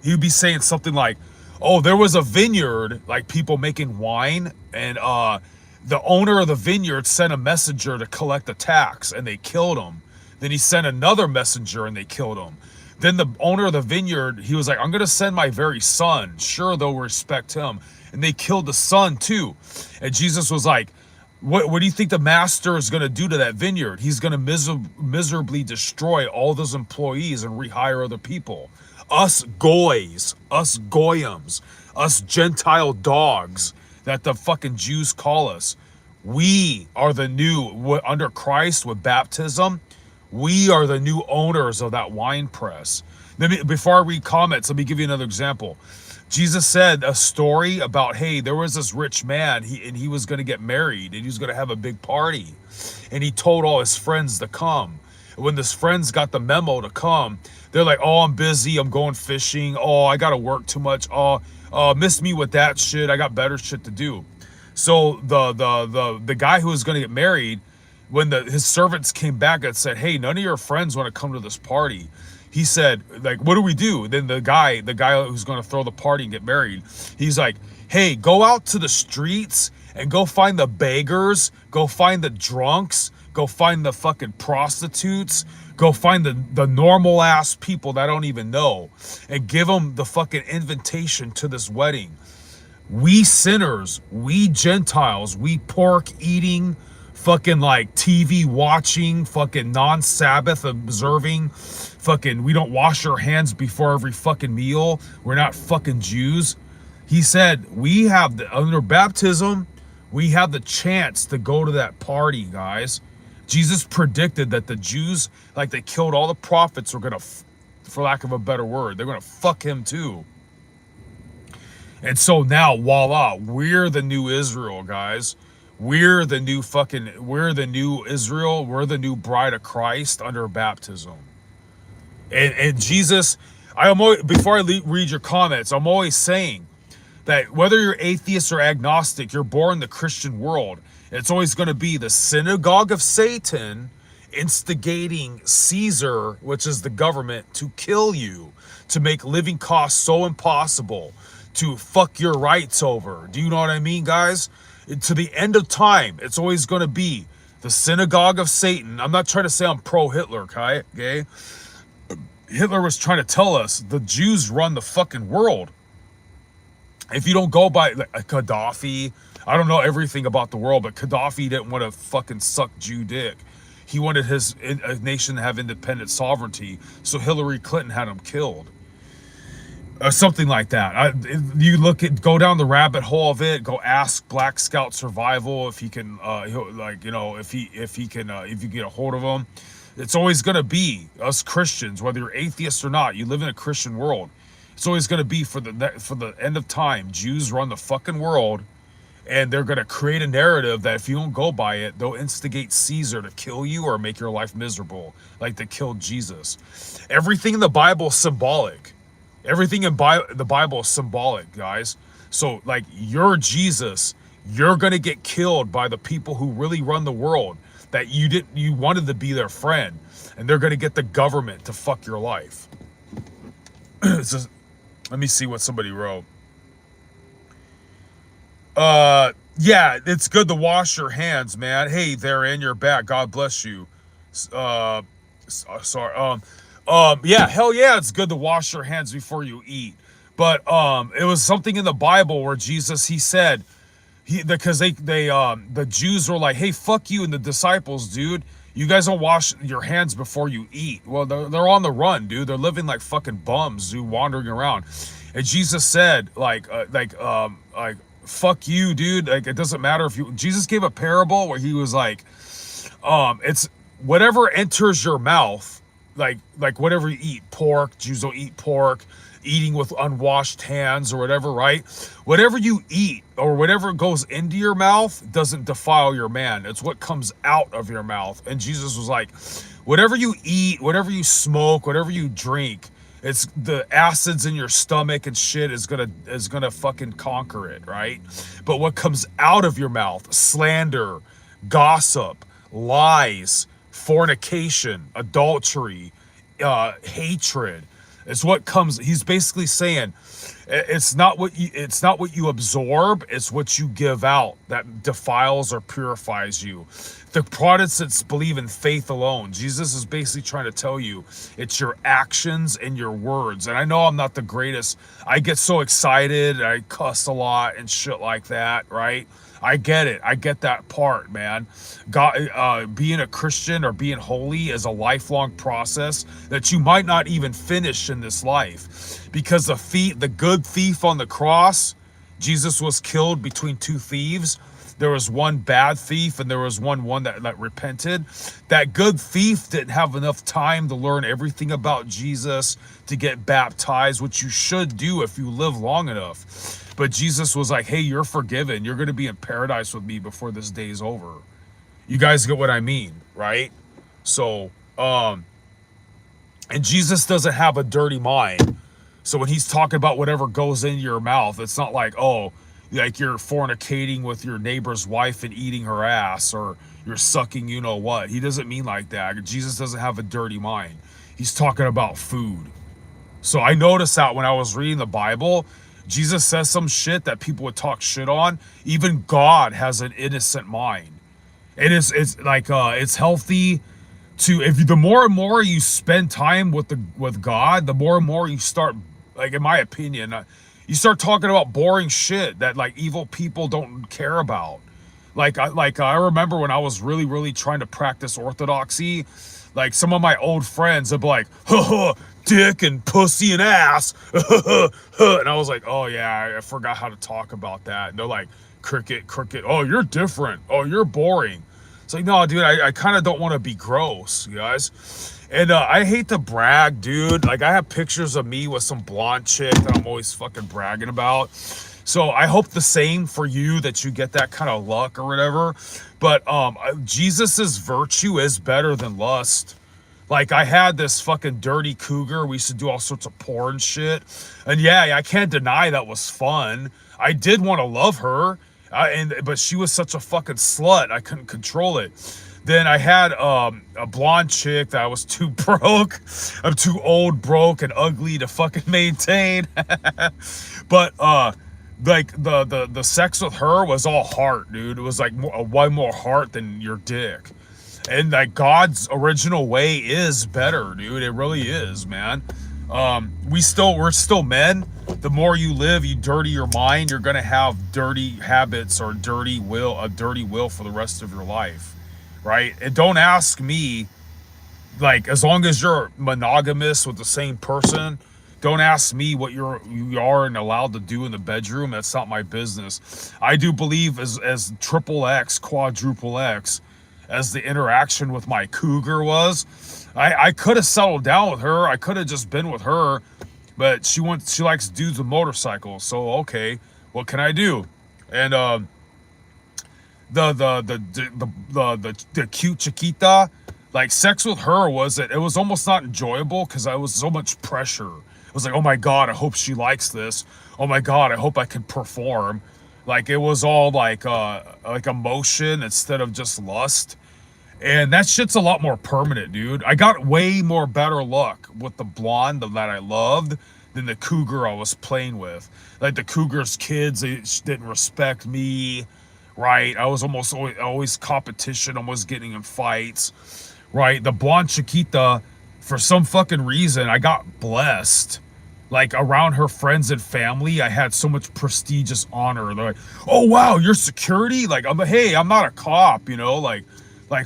he'd be saying something like, oh, there was a vineyard, like people making wine, and the owner of the vineyard sent a messenger to collect the tax, and they killed him. Then he sent another messenger, and they killed him. Then the owner of the vineyard, he was like, I'm going to send my very son. Sure, they'll respect him. And they killed the son too. And Jesus was like, what do you think the master is going to do to that vineyard? He's going to miserably destroy all those employees and rehire other people. Us goys, us goyams, us Gentile dogs that the fucking Jews call us. We are the new, under Christ with baptism, we are the new owners of that wine press. Before I read comments, let me give you another example. Jesus said a story about, hey, there was this rich man, he was going to get married, and he was going to have a big party. And he told all his friends to come. And when his friends got the memo to come, they're like, oh, I'm busy, I'm going fishing, oh, I got to work too much, oh, miss me with that shit, I got better shit to do. So the guy who was going to get married, when his servants came back and said, hey, none of your friends want to come to this party, he said, like, what do we do? Then the guy who's going to throw the party and get married, he's like, hey, go out to the streets and go find the beggars, go find the drunks, go find the fucking prostitutes, go find the normal ass people that I don't even know, and give them the fucking invitation to this wedding. We sinners, we Gentiles, we pork eating, fucking like TV watching, fucking non-Sabbath observing, fucking we don't wash our hands before every fucking meal. We're not fucking Jews. He said we have under baptism, we have the chance to go to that party, guys. Jesus predicted that the Jews, like they killed all the prophets, were gonna, for lack of a better word, they're gonna fuck him too. And so now, voila, we're the new Israel, guys. We're the new Israel. We're the new bride of Christ under baptism. And Jesus, before I read your comments, I'm always saying that whether you're atheist or agnostic, you're born in the Christian world. It's always going to be the synagogue of Satan instigating Caesar, which is the government, to kill you, to make living costs so impossible, to fuck your rights over. Do you know what I mean, guys? To the end of time, it's always going to be the synagogue of Satan. I'm not trying to say I'm pro-Hitler, okay? Hitler was trying to tell us the Jews run the fucking world. If you don't go by Gaddafi, I don't know everything about the world, but Gaddafi didn't want to fucking suck Jew dick. He wanted his nation to have independent sovereignty, so Hillary Clinton had him killed. Or something like that. Go down the rabbit hole of it. Go ask Black Scout Survival if he can, if you get a hold of him. It's always gonna be us Christians, whether you're atheist or not. You live in a Christian world. It's always gonna be for the end of time. Jews run the fucking world, and they're gonna create a narrative that if you don't go by it, they'll instigate Caesar to kill you or make your life miserable, like they killed Jesus. Everything in the Bible is symbolic. Everything in the Bible is symbolic, guys. So, like, you're Jesus. You're going to get killed by the people who really run the world, that you wanted to be their friend. And they're going to get the government to fuck your life. Let me see what somebody wrote. Yeah, it's good to wash your hands, man. Hey, they're in your back. God bless you. Sorry. Yeah, hell yeah, it's good to wash your hands before you eat. But it was something in the Bible where Jesus, he said, because the Jews were like, hey, fuck you and the disciples, dude. You guys don't wash your hands before you eat. Well, they're on the run, dude. They're living like fucking bums, dude, wandering around. And Jesus said, fuck you, dude. Like, it doesn't matter if you. Jesus gave a parable where he was like, it's whatever enters your mouth. Like whatever you eat, pork, Jews don't eat pork, eating with unwashed hands or whatever, right? Whatever you eat or whatever goes into your mouth doesn't defile your man. It's what comes out of your mouth. And Jesus was like, whatever you eat, whatever you smoke, whatever you drink, It's the acids in your stomach and shit is gonna fucking conquer it, right? But what comes out of your mouth, slander, gossip, lies, fornication, adultery, hatred, is what comes. He's basically saying it's not what you absorb, it's what you give out that defiles or purifies you. The Protestants believe in faith alone. Jesus is basically trying to tell you it's your actions and your words. And I know I'm not the greatest. I get so excited, I cuss a lot and shit like that, right? I get it. I get that part, man. God, being a Christian or being holy is a lifelong process that you might not even finish in this life, because the good thief on the cross, Jesus was killed between two thieves. There was one bad thief and there was one that repented. That good thief didn't have enough time to learn everything about Jesus, to get baptized, which you should do if you live long enough. But Jesus was like, hey, you're forgiven. You're going to be in paradise with me before this day's over. You guys get what I mean, right? So, and Jesus doesn't have a dirty mind. So when he's talking about whatever goes in your mouth, it's not like, oh, like you're fornicating with your neighbor's wife and eating her ass, or you're sucking you know what. He doesn't mean like that. Jesus doesn't have a dirty mind. He's talking about food. So I noticed that when I was reading the Bible, Jesus says some shit that people would talk shit on. Even God has an innocent mind. It's like it's healthy to, if you, the more and more you spend time with God, the more and more you start, like in my opinion, you start talking about boring shit that like evil people don't care about. I remember when I was really trying to practice orthodoxy, like some of my old friends would be like, ha, dick and pussy and ass, and I was like, oh yeah, I forgot how to talk about that. And they're like, cricket, oh, you're different, oh, you're boring. It's like, no, dude, I kind of don't want to be gross, you guys. And I hate to brag, dude. Like, I have pictures of me with some blonde chick that I'm always fucking bragging about. So I hope the same for you, that you get that kind of luck or whatever. But Jesus's virtue is better than lust. Like, I had this fucking dirty cougar. We used to do all sorts of porn shit. And yeah, I can't deny that was fun. I did want to love her. But she was such a fucking slut, I couldn't control it. Then I had a blonde chick that I was too broke. I'm too old, broke, and ugly to fucking maintain. But like the sex with her was all heart, dude. It was like one more heart than your dick. And like God's original way is better, dude. It really is, man. We're still men. The more you live, you dirty your mind, you're gonna have dirty habits or a dirty will for the rest of your life, right? And don't ask me, like, as long as you're monogamous with the same person, don't ask me what you are and allowed to do in the bedroom. That's not my business. I do believe as triple X, quadruple X, as the interaction with my cougar was, I could have settled down with her. I could have just been with her, but she likes dudes with motorcycles. So okay, what can I do? And the cute Chiquita, like, sex with her it was almost not enjoyable because I was so much pressure. It was like, oh my god, I hope she likes this. Oh my god, I hope I can perform. Like, it was all like emotion instead of just lust. And that shit's a lot more permanent, dude. I got way more better luck with the blonde that I loved than the cougar I was playing with. Like, the cougar's kids, they didn't respect me, right? I was always competition, almost getting in fights, right? The blonde Chiquita, for some fucking reason, I got blessed. Like, around her friends and family, I had so much prestigious honor. They're like, oh wow, you're security? Like, hey, I'm not a cop, you know? Like,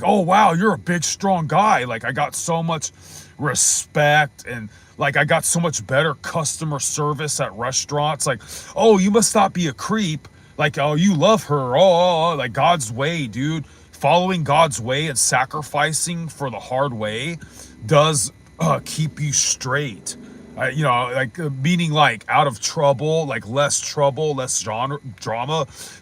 oh wow, you're a big, strong guy. Like, I got so much respect, and like, I got so much better customer service at restaurants. Like, oh, you must not be a creep. Like, oh, you love her. Oh, like, God's way, dude. Following God's way and sacrificing for the hard way does keep you straight. You know, like, meaning like out of trouble, like less trouble, less drama.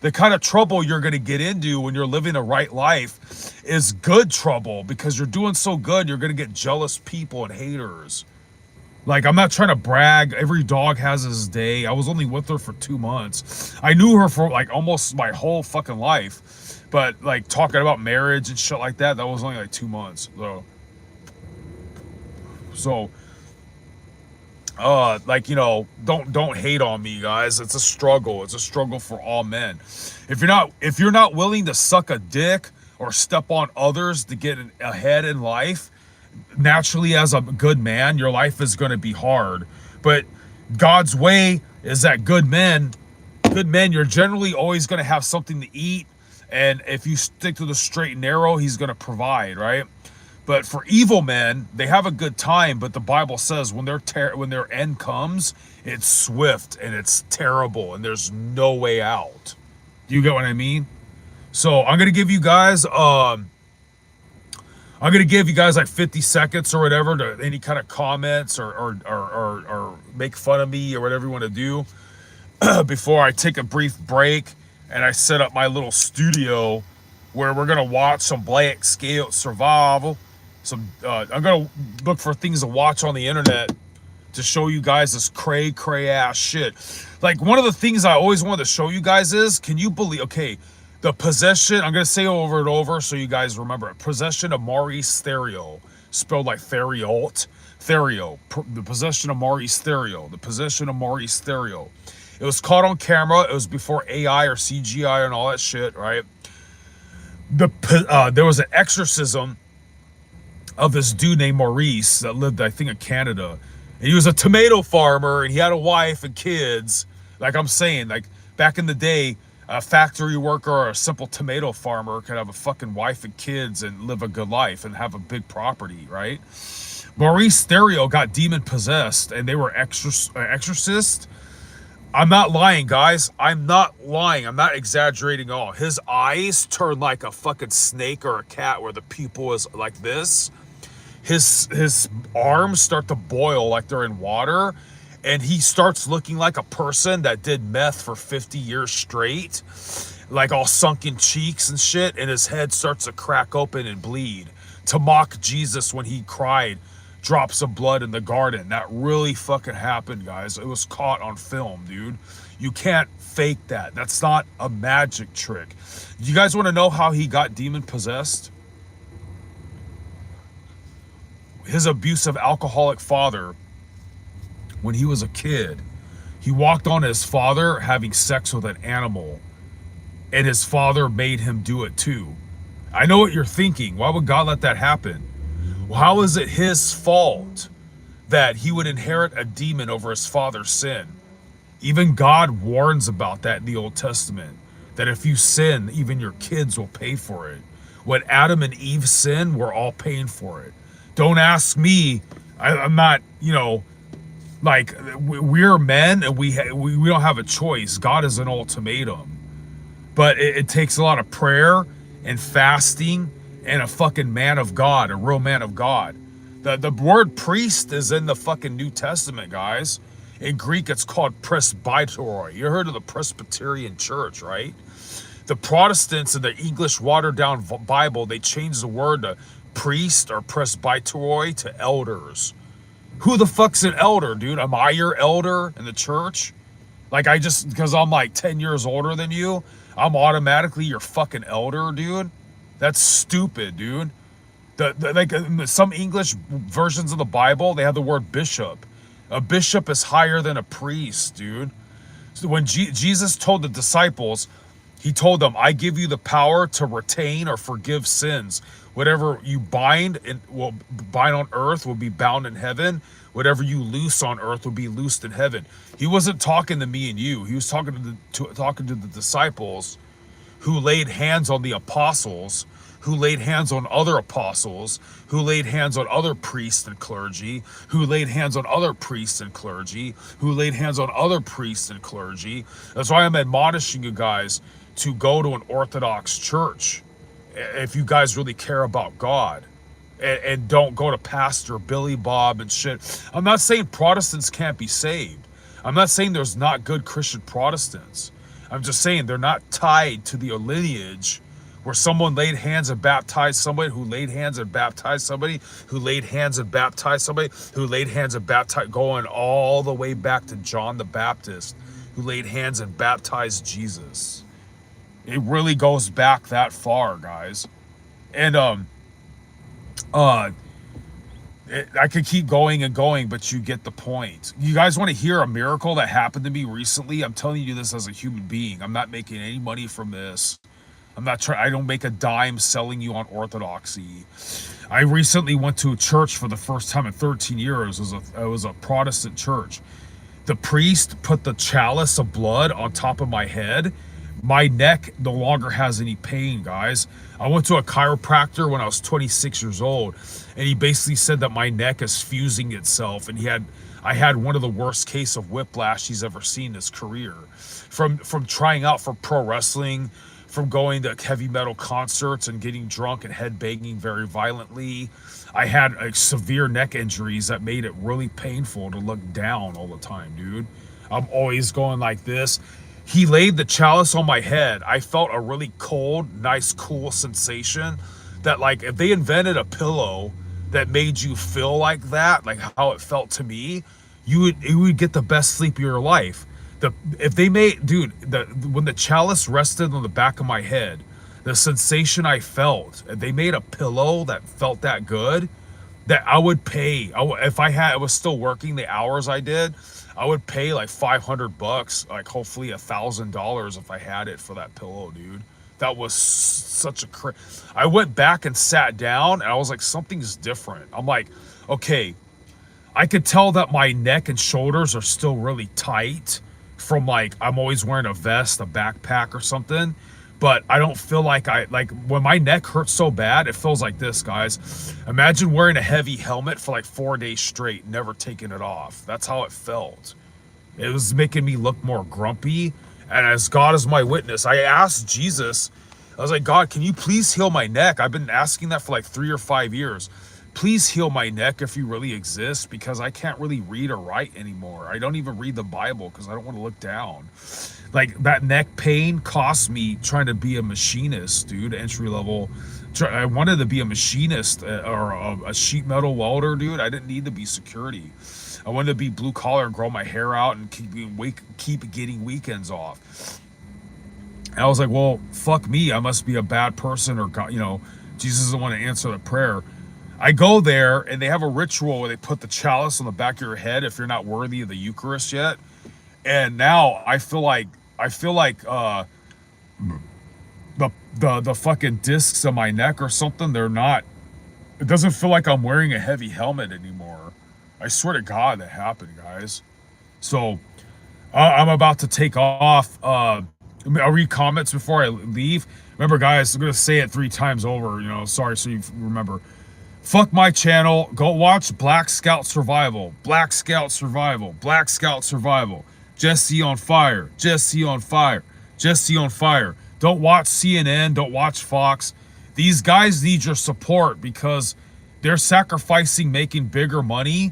The kind of trouble you're going to get into when you're living a right life is good trouble, because you're doing so good, you're going to get jealous people and haters. Like, I'm not trying to brag. Every dog has his day. I was only with her for 2 months. I knew her for like almost my whole fucking life. But like talking about marriage and shit like that, that was only like 2 months. So like, you know, don't hate on me, guys. It's a struggle. It's a struggle for all men. If you're not willing to suck a dick or step on others to get ahead in life, naturally, as a good man, your life is going to be hard. But God's way is that good men, you're generally always going to have something to eat. And if you stick to the straight and narrow, he's going to provide, right? But for evil men, they have a good time, but the Bible says when their end comes, it's swift and it's terrible and there's no way out. Do you get what I mean? So I'm gonna give you guys like 50 seconds or whatever to any kind of comments or make fun of me or whatever you want to do before I take a brief break and I set up my little studio where we're gonna watch some Black Scale Survival. I'm gonna look for things to watch on the internet to show you guys this cray ass shit. Like, one of the things I always wanted to show you guys is, can you believe, okay, the possession, I'm gonna say over and over so you guys remember it. Possession of Maurice Theriault, spelled like Theriault. The possession of Maurice Theriault. The possession of Maurice Theriault. It was caught on camera. It was before AI or CGI and all that shit, right? There was an exorcism of this dude named Maurice that lived, I think, in Canada. And he was a tomato farmer and he had a wife and kids. Like I'm saying, like back in the day, a factory worker or a simple tomato farmer could have a fucking wife and kids and live a good life and have a big property, right? Maurice Theriault got demon possessed and they were exorcist. I'm not lying, guys. I'm not lying. I'm not exaggerating at all. His eyes turn like a fucking snake or a cat where the pupil is like this. His arms start to boil like they're in water, and he starts looking like a person that did meth for 50 years straight, like all sunken cheeks and shit, and his head starts to crack open and bleed to mock Jesus when he cried drops of blood in the garden. That really fucking happened, guys. It was caught on film, dude. You can't fake that. That's not a magic trick. You guys want to know how he got demon possessed? His abusive alcoholic father, when he was a kid, he walked on his father having sex with an animal, and his father made him do it too. I know what you're thinking. Why would God let that happen? Well, how is it his fault that he would inherit a demon over his father's sin? Even God warns about that in the Old Testament, that if you sin, even your kids will pay for it. When Adam and Eve sinned, we're all paying for it. Don't ask me. I'm not, you know, like, we're men and we don't have a choice. God is an ultimatum. But it takes a lot of prayer and fasting and a fucking man of God, a real man of God. The word priest is in the fucking New Testament, guys. In Greek, it's called presbyteroi. You heard of the Presbyterian Church, right? The Protestants in the English watered down Bible, they changed the word to priest or presbyteroi to elders. Who the fuck's an elder, dude? Am I your elder in the church? Like, because I'm like 10 years older than you, I'm automatically your fucking elder, dude? That's stupid, dude. Like, some English versions of the Bible, they have the word bishop. A bishop is higher than a priest, dude. So when Jesus told the disciples, he told them, I give you the power to retain or forgive sins. Whatever you bind on earth will be bound in heaven. Whatever you loose on earth will be loosed in heaven. He wasn't talking to me and you. He was talking to the disciples who laid hands on the apostles, who laid hands on other apostles, who laid hands on other priests and clergy, who laid hands on other priests and clergy, who laid hands on other priests and clergy. That's why I'm admonishing you guys to go to an Orthodox church if you guys really care about God, and don't go to Pastor Billy Bob and shit. I'm not saying Protestants can't be saved. I'm not saying there's not good Christian Protestants. I'm just saying they're not tied to the lineage where someone laid hands and baptized somebody who laid hands and baptized somebody who laid hands and baptized somebody who laid hands and baptized, going all the way back to John the Baptist, who laid hands and baptized Jesus. It really goes back that far, guys. And I could keep going and going, but you get the point. You guys want to hear a miracle that happened to me recently? I'm telling you this as a human being. I'm not making any money from this. I don't make a dime selling you on orthodoxy. I recently went to a church for the first time in 13 years. It was a Protestant church. The priest put the chalice of blood on top of my head. My neck no longer has any pain, guys. I went to a chiropractor when I was 26 years old, and he basically said that my neck is fusing itself, and I had one of the worst case of whiplash he's ever seen in his career. From trying out for pro wrestling, from going to heavy metal concerts and getting drunk and headbanging very violently. I had severe neck injuries that made it really painful to look down all the time, dude. I'm always going like this. He laid the chalice on my head. I felt a really cold, nice, cool sensation that, like, if they invented a pillow that made you feel like that, like how it felt to me, you would get the best sleep of your life. When the chalice rested on the back of my head, the sensation I felt, if they made a pillow that felt that good, that I would pay. If I was still working the hours I did, I would pay like $500, like hopefully $1,000 if I had it for that pillow, dude. That was such a I went back and sat down, and I was like, something's different. I'm like, okay, I could tell that my neck and shoulders are still really tight from, like, I'm always wearing a vest, a backpack or something, but I don't feel like when my neck hurts so bad, it feels like this, guys. Imagine wearing a heavy helmet for like 4 days straight, never taking it off. That's how it felt. It was making me look more grumpy. And as God is my witness, I asked Jesus, I was like, God, can you please heal my neck? I've been asking that for like 3 or 5 years. Please heal my neck if you really exist, because I can't really read or write anymore. I don't even read the Bible because I don't want to look down. Like, that neck pain cost me trying to be a machinist, dude, entry level. I wanted to be a machinist or a sheet metal welder, dude. I didn't need to be security. I wanted to be blue collar, grow my hair out, and keep getting weekends off. And I was like, well, fuck me. I must be a bad person, or God, Jesus doesn't want to answer the prayer. I go there, and they have a ritual where they put the chalice on the back of your head if you're not worthy of the Eucharist yet. And now I feel like the fucking discs on my neck or something, they're not. It doesn't feel like I'm wearing a heavy helmet anymore. I swear to God that happened, guys. So I'm about to take off. I'll read comments before I leave. Remember, guys, I'm gonna say it 3 times over. Sorry, so you remember. Fuck my channel. Go watch Black Scout Survival. Black Scout Survival. Black Scout Survival. Jesse on fire. Jesse on fire. Jesse on fire. Don't watch CNN. Don't watch Fox. These guys need your support because they're sacrificing making bigger money,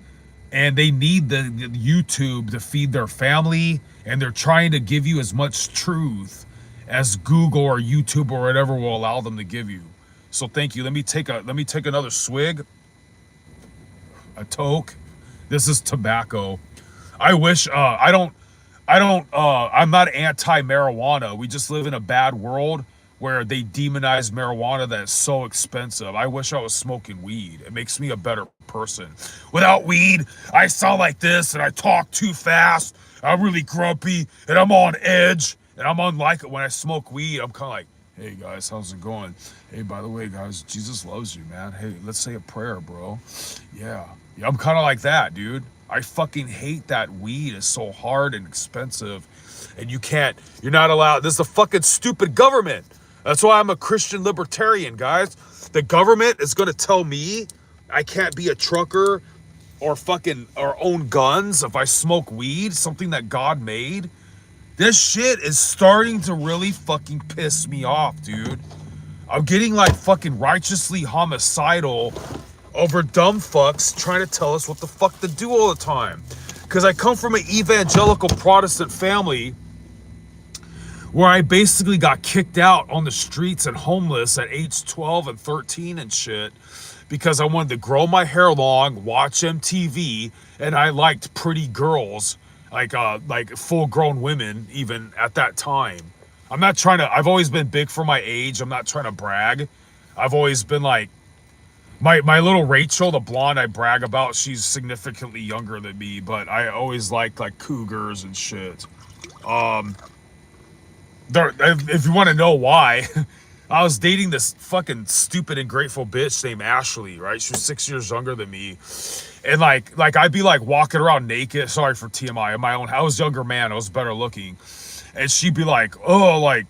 and they need the YouTube to feed their family, and they're trying to give you as much truth as Google or YouTube or whatever will allow them to give you. So thank you. Let me take another swig. A toke. This is tobacco. I wish I'm not anti-marijuana. We just live in a bad world where they demonize marijuana that is so expensive. I wish I was smoking weed. It makes me a better person. Without weed, I sound like this, and I talk too fast. I'm really grumpy, and I'm on edge, and I'm unlike it. When I smoke weed, I'm kind of like, hey guys, how's it going? Hey, by the way, guys, Jesus loves you, man. Hey, let's say a prayer, bro. Yeah, I'm kind of like that, dude. I fucking hate that weed is so hard and expensive, and you're not allowed. This is a fucking stupid government. That's why I'm a Christian libertarian, guys. The government is gonna tell me I can't be a trucker or own guns if I smoke weed, something that God made. This shit is starting to really fucking piss me off, dude. I'm getting like fucking righteously homicidal over dumb fucks trying to tell us what the fuck to do all the time. Because I come from an evangelical Protestant family where I basically got kicked out on the streets and homeless at age 12 and 13 and shit because I wanted to grow my hair long, watch MTV, and I liked pretty girls, like full-grown women even at that time. I'm not trying to I've always been big for my age. I'm not trying to brag. I've always been like my little Rachel, the blonde I brag about, she's significantly younger than me, but I always liked like cougars and shit. If you want to know why, I was dating this fucking stupid and grateful bitch named Ashley, right? She was 6 years younger than me. And like I'd be like walking around naked, sorry for TMI, in my own house. I was a younger man, I was better looking. And she'd be like, oh, like,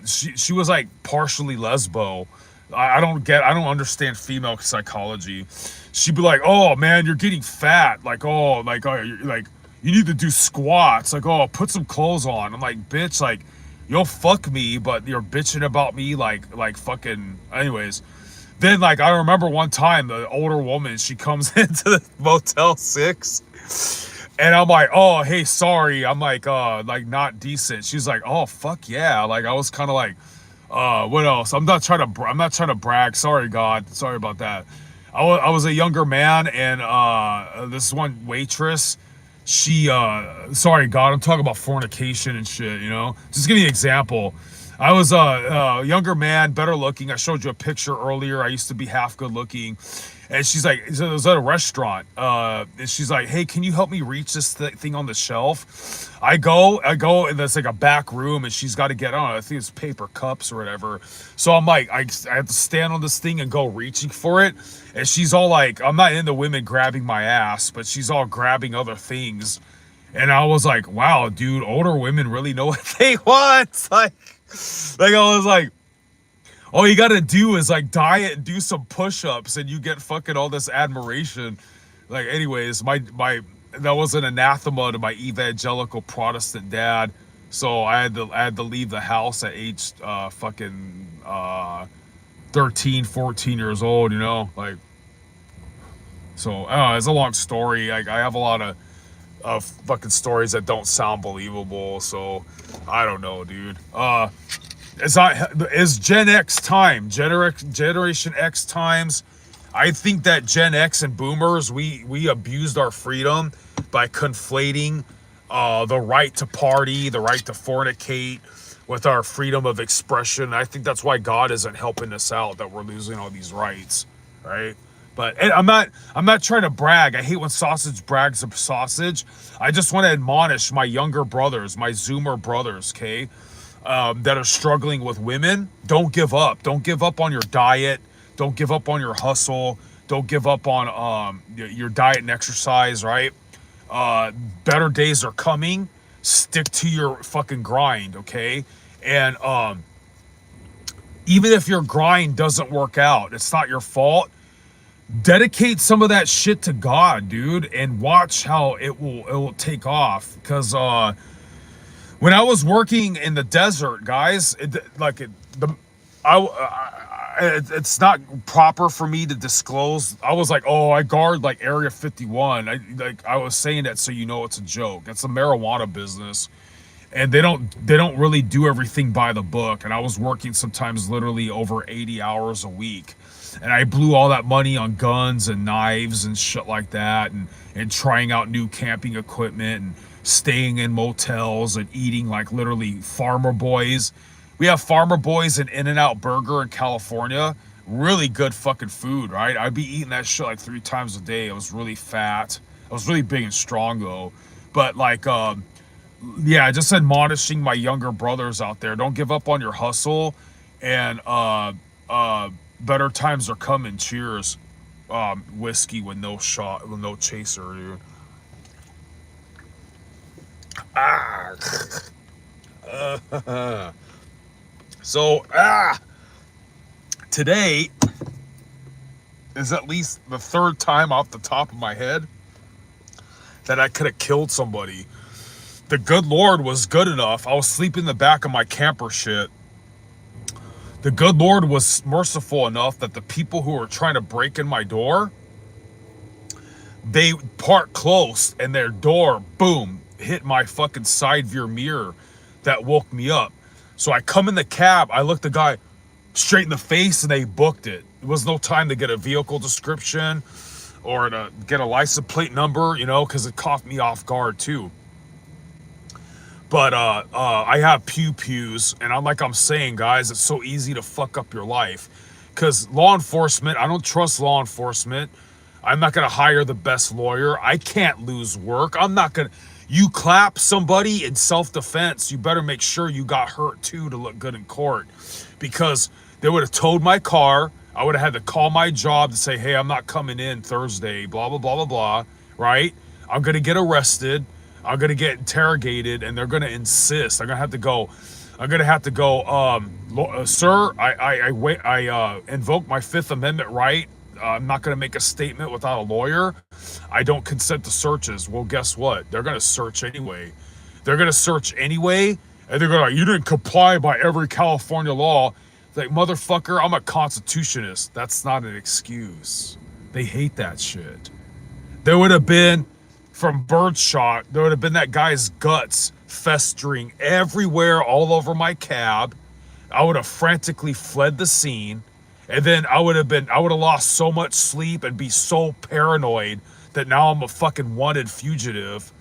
she was like partially lesbo. I don't understand female psychology. She'd be like, oh man, you're getting fat. Like, oh, you're, like, you need to do squats. Like, oh, put some clothes on. I'm like, bitch, like, you'll fuck me, but you're bitching about me like fucking. Anyways, then like I remember one time the older woman, she comes into the Motel 6, and I'm like, oh hey, sorry, I'm like not decent. She's like, oh fuck yeah. Like I was kind of like, what else? I'm not trying to brag. Sorry God, sorry about that. I was a younger man, and this one waitress, she sorry God, I'm talking about fornication and shit, you know. Just give me an example. I was a younger man, better looking. I showed you a picture earlier. I used to be half good looking. And she's like, it was at a restaurant. And she's like, hey, can you help me reach this thing on the shelf? I go, and there's like a back room, and she's got to get on. I think it's paper cups or whatever. So I'm like, I have to stand on this thing and go reaching for it. And she's all like, I'm not into women grabbing my ass, but she's all grabbing other things. And I was like, wow, dude, older women really know what they want. Like I was like, all you gotta do is like diet and do some push-ups and you get fucking all this admiration. Like, anyways, my that was an anathema to my evangelical Protestant dad. So I had to leave the house at age 13, 14 years old, you know, like. So it's a long story. I have a lot of fucking stories that don't sound believable. So I don't know, dude. Is Gen X time, Generation X times. I think that Gen X and Boomers, we abused our freedom by conflating the right to party, the right to fornicate, with our freedom of expression. I think that's why God isn't helping us out, that we're losing all these rights, right? But I'm not trying to brag. I hate when sausage brags of sausage. I just want to admonish my younger brothers, my Zoomer brothers, okay, that are struggling with women. Don't give up. Don't give up on your diet. Don't give up on your hustle. Don't give up on your diet and exercise, right? Better days are coming. Stick to your fucking grind, okay? And even if your grind doesn't work out, it's not your fault. Dedicate some of that shit to God, dude, and watch how it will take off. Because when I was working in the desert, guys, it's not proper for me to disclose. I was like, oh, I guard like Area 51. I was saying that so you know it's a joke. It's a marijuana business, and they don't really do everything by the book. And I was working sometimes literally over 80 hours a week. And I blew all that money on guns and knives and shit like that, and trying out new camping equipment and staying in motels and eating like literally Farmer Boys. We have Farmer Boys and In-N-Out Burger in California. Really good fucking food, right? I'd be eating that shit like 3 times a day. I was really fat. I was really big and strong though. But like, yeah, just admonishing my younger brothers out there. Don't give up on your hustle, and better times are coming. Cheers. Whiskey with no shot, with no chaser, dude. So today is at least the 3rd time off the top of my head that I could have killed somebody. The good Lord was good enough. I was sleeping in the back of my camper shit. The good Lord was merciful enough that the people who were trying to break in my door, they parked close, and their door, boom, hit my fucking side view mirror. That woke me up. So I come in the cab, I look the guy straight in the face, and they booked it. There was no time to get a vehicle description or to get a license plate number, because it caught me off guard too. But I have pews, and I'm saying, guys, it's so easy to fuck up your life. Because law enforcement, I don't trust law enforcement. I'm not gonna hire the best lawyer. I can't lose work. I'm not gonna. You clap somebody in self-defense, you better make sure you got hurt too to look good in court, because they would have towed my car. I would have had to call my job to say, hey, I'm not coming in Thursday. Blah blah blah blah blah. Right? I'm gonna get arrested. I'm gonna get interrogated, and they're gonna insist. I'm gonna have to go. Sir, I invoke my Fifth Amendment right. I'm not gonna make a statement without a lawyer. I don't consent to searches. Well, guess what? They're gonna search anyway. And they're gonna, you didn't comply by every California law. Like, motherfucker, I'm a constitutionist. That's not an excuse. They hate that shit. There would have been, from birdshot, there would have been that guy's guts festering everywhere all over my cab. I would have frantically fled the scene, and then I would have lost so much sleep and be so paranoid that now I'm a fucking wanted fugitive.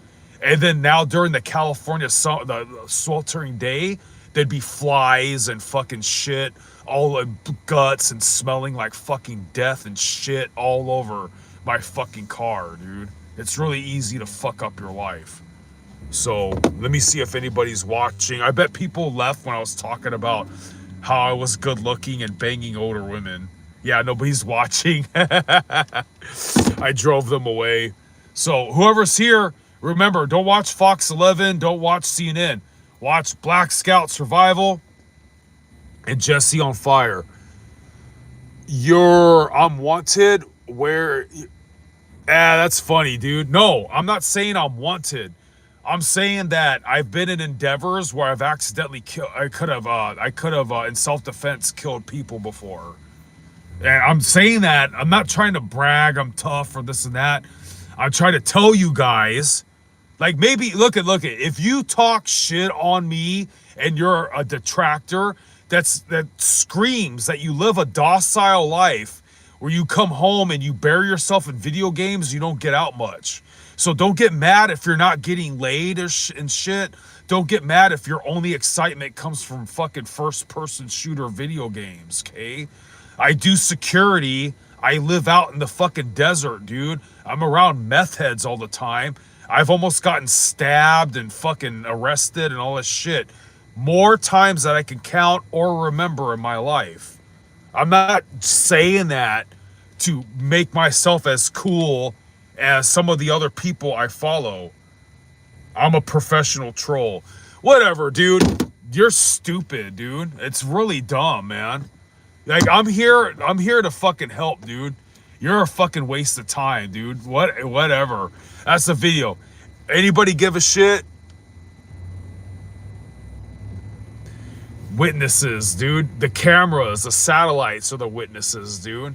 And then now during the the sweltering day, there'd be flies and fucking shit, all the guts and smelling like fucking death and shit all over my fucking car, dude. It's really easy to fuck up your life. So let me see if anybody's watching. I bet people left when I was talking about how I was good looking and banging older women. Yeah, nobody's watching. I drove them away. So whoever's here, remember, don't watch Fox 11, don't watch CNN. Watch Black Scout Survival and Jesse on Fire. I'm wanted where... that's funny, dude. No, I'm not saying I'm wanted. I'm saying that I've been in endeavors where I've accidentally killed. I could have in self-defense killed people before. And I'm saying that, I'm not trying to brag, I'm tough or this and that. I'm trying to tell you guys, like, maybe, look at, if you talk shit on me and you're a detractor, that screams that you live a docile life where you come home and you bury yourself in video games, you don't get out much. So don't get mad if you're not getting laid and shit. Don't get mad if your only excitement comes from fucking first-person shooter video games, okay? I do security. I live out in the fucking desert, dude. I'm around meth heads all the time. I've almost gotten stabbed and fucking arrested and all this shit more times than I can count or remember in my life. I'm not saying that to make myself as cool as some of the other people I follow. I'm a professional troll. Whatever, dude. You're stupid, dude. It's really dumb, man. Like, I'm here to fucking help, dude. You're a fucking waste of time, dude. Whatever. That's the video. Anybody give a shit? Witnesses, dude. The cameras, the satellites are the witnesses, dude.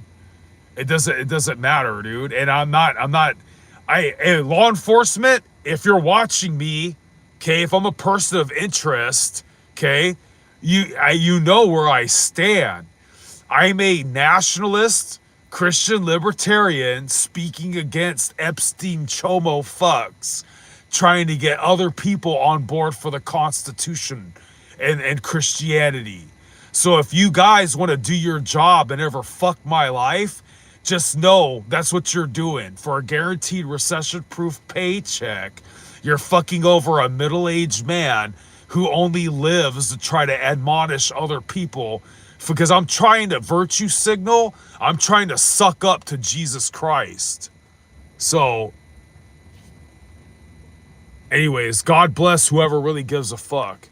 It doesn't matter, dude. And law enforcement, if you're watching me, okay, if I'm a person of interest, okay, you know where I stand. I'm a nationalist, Christian libertarian speaking against Epstein chomo fucks, trying to get other people on board for the Constitution and Christianity. So if you guys want to do your job and ever fuck my life, just know that's what you're doing. For a guaranteed recession-proof paycheck, you're fucking over a middle-aged man who only lives to try to admonish other people, because I'm trying to virtue signal. I'm trying to suck up to Jesus Christ. So, anyways, God bless whoever really gives a fuck.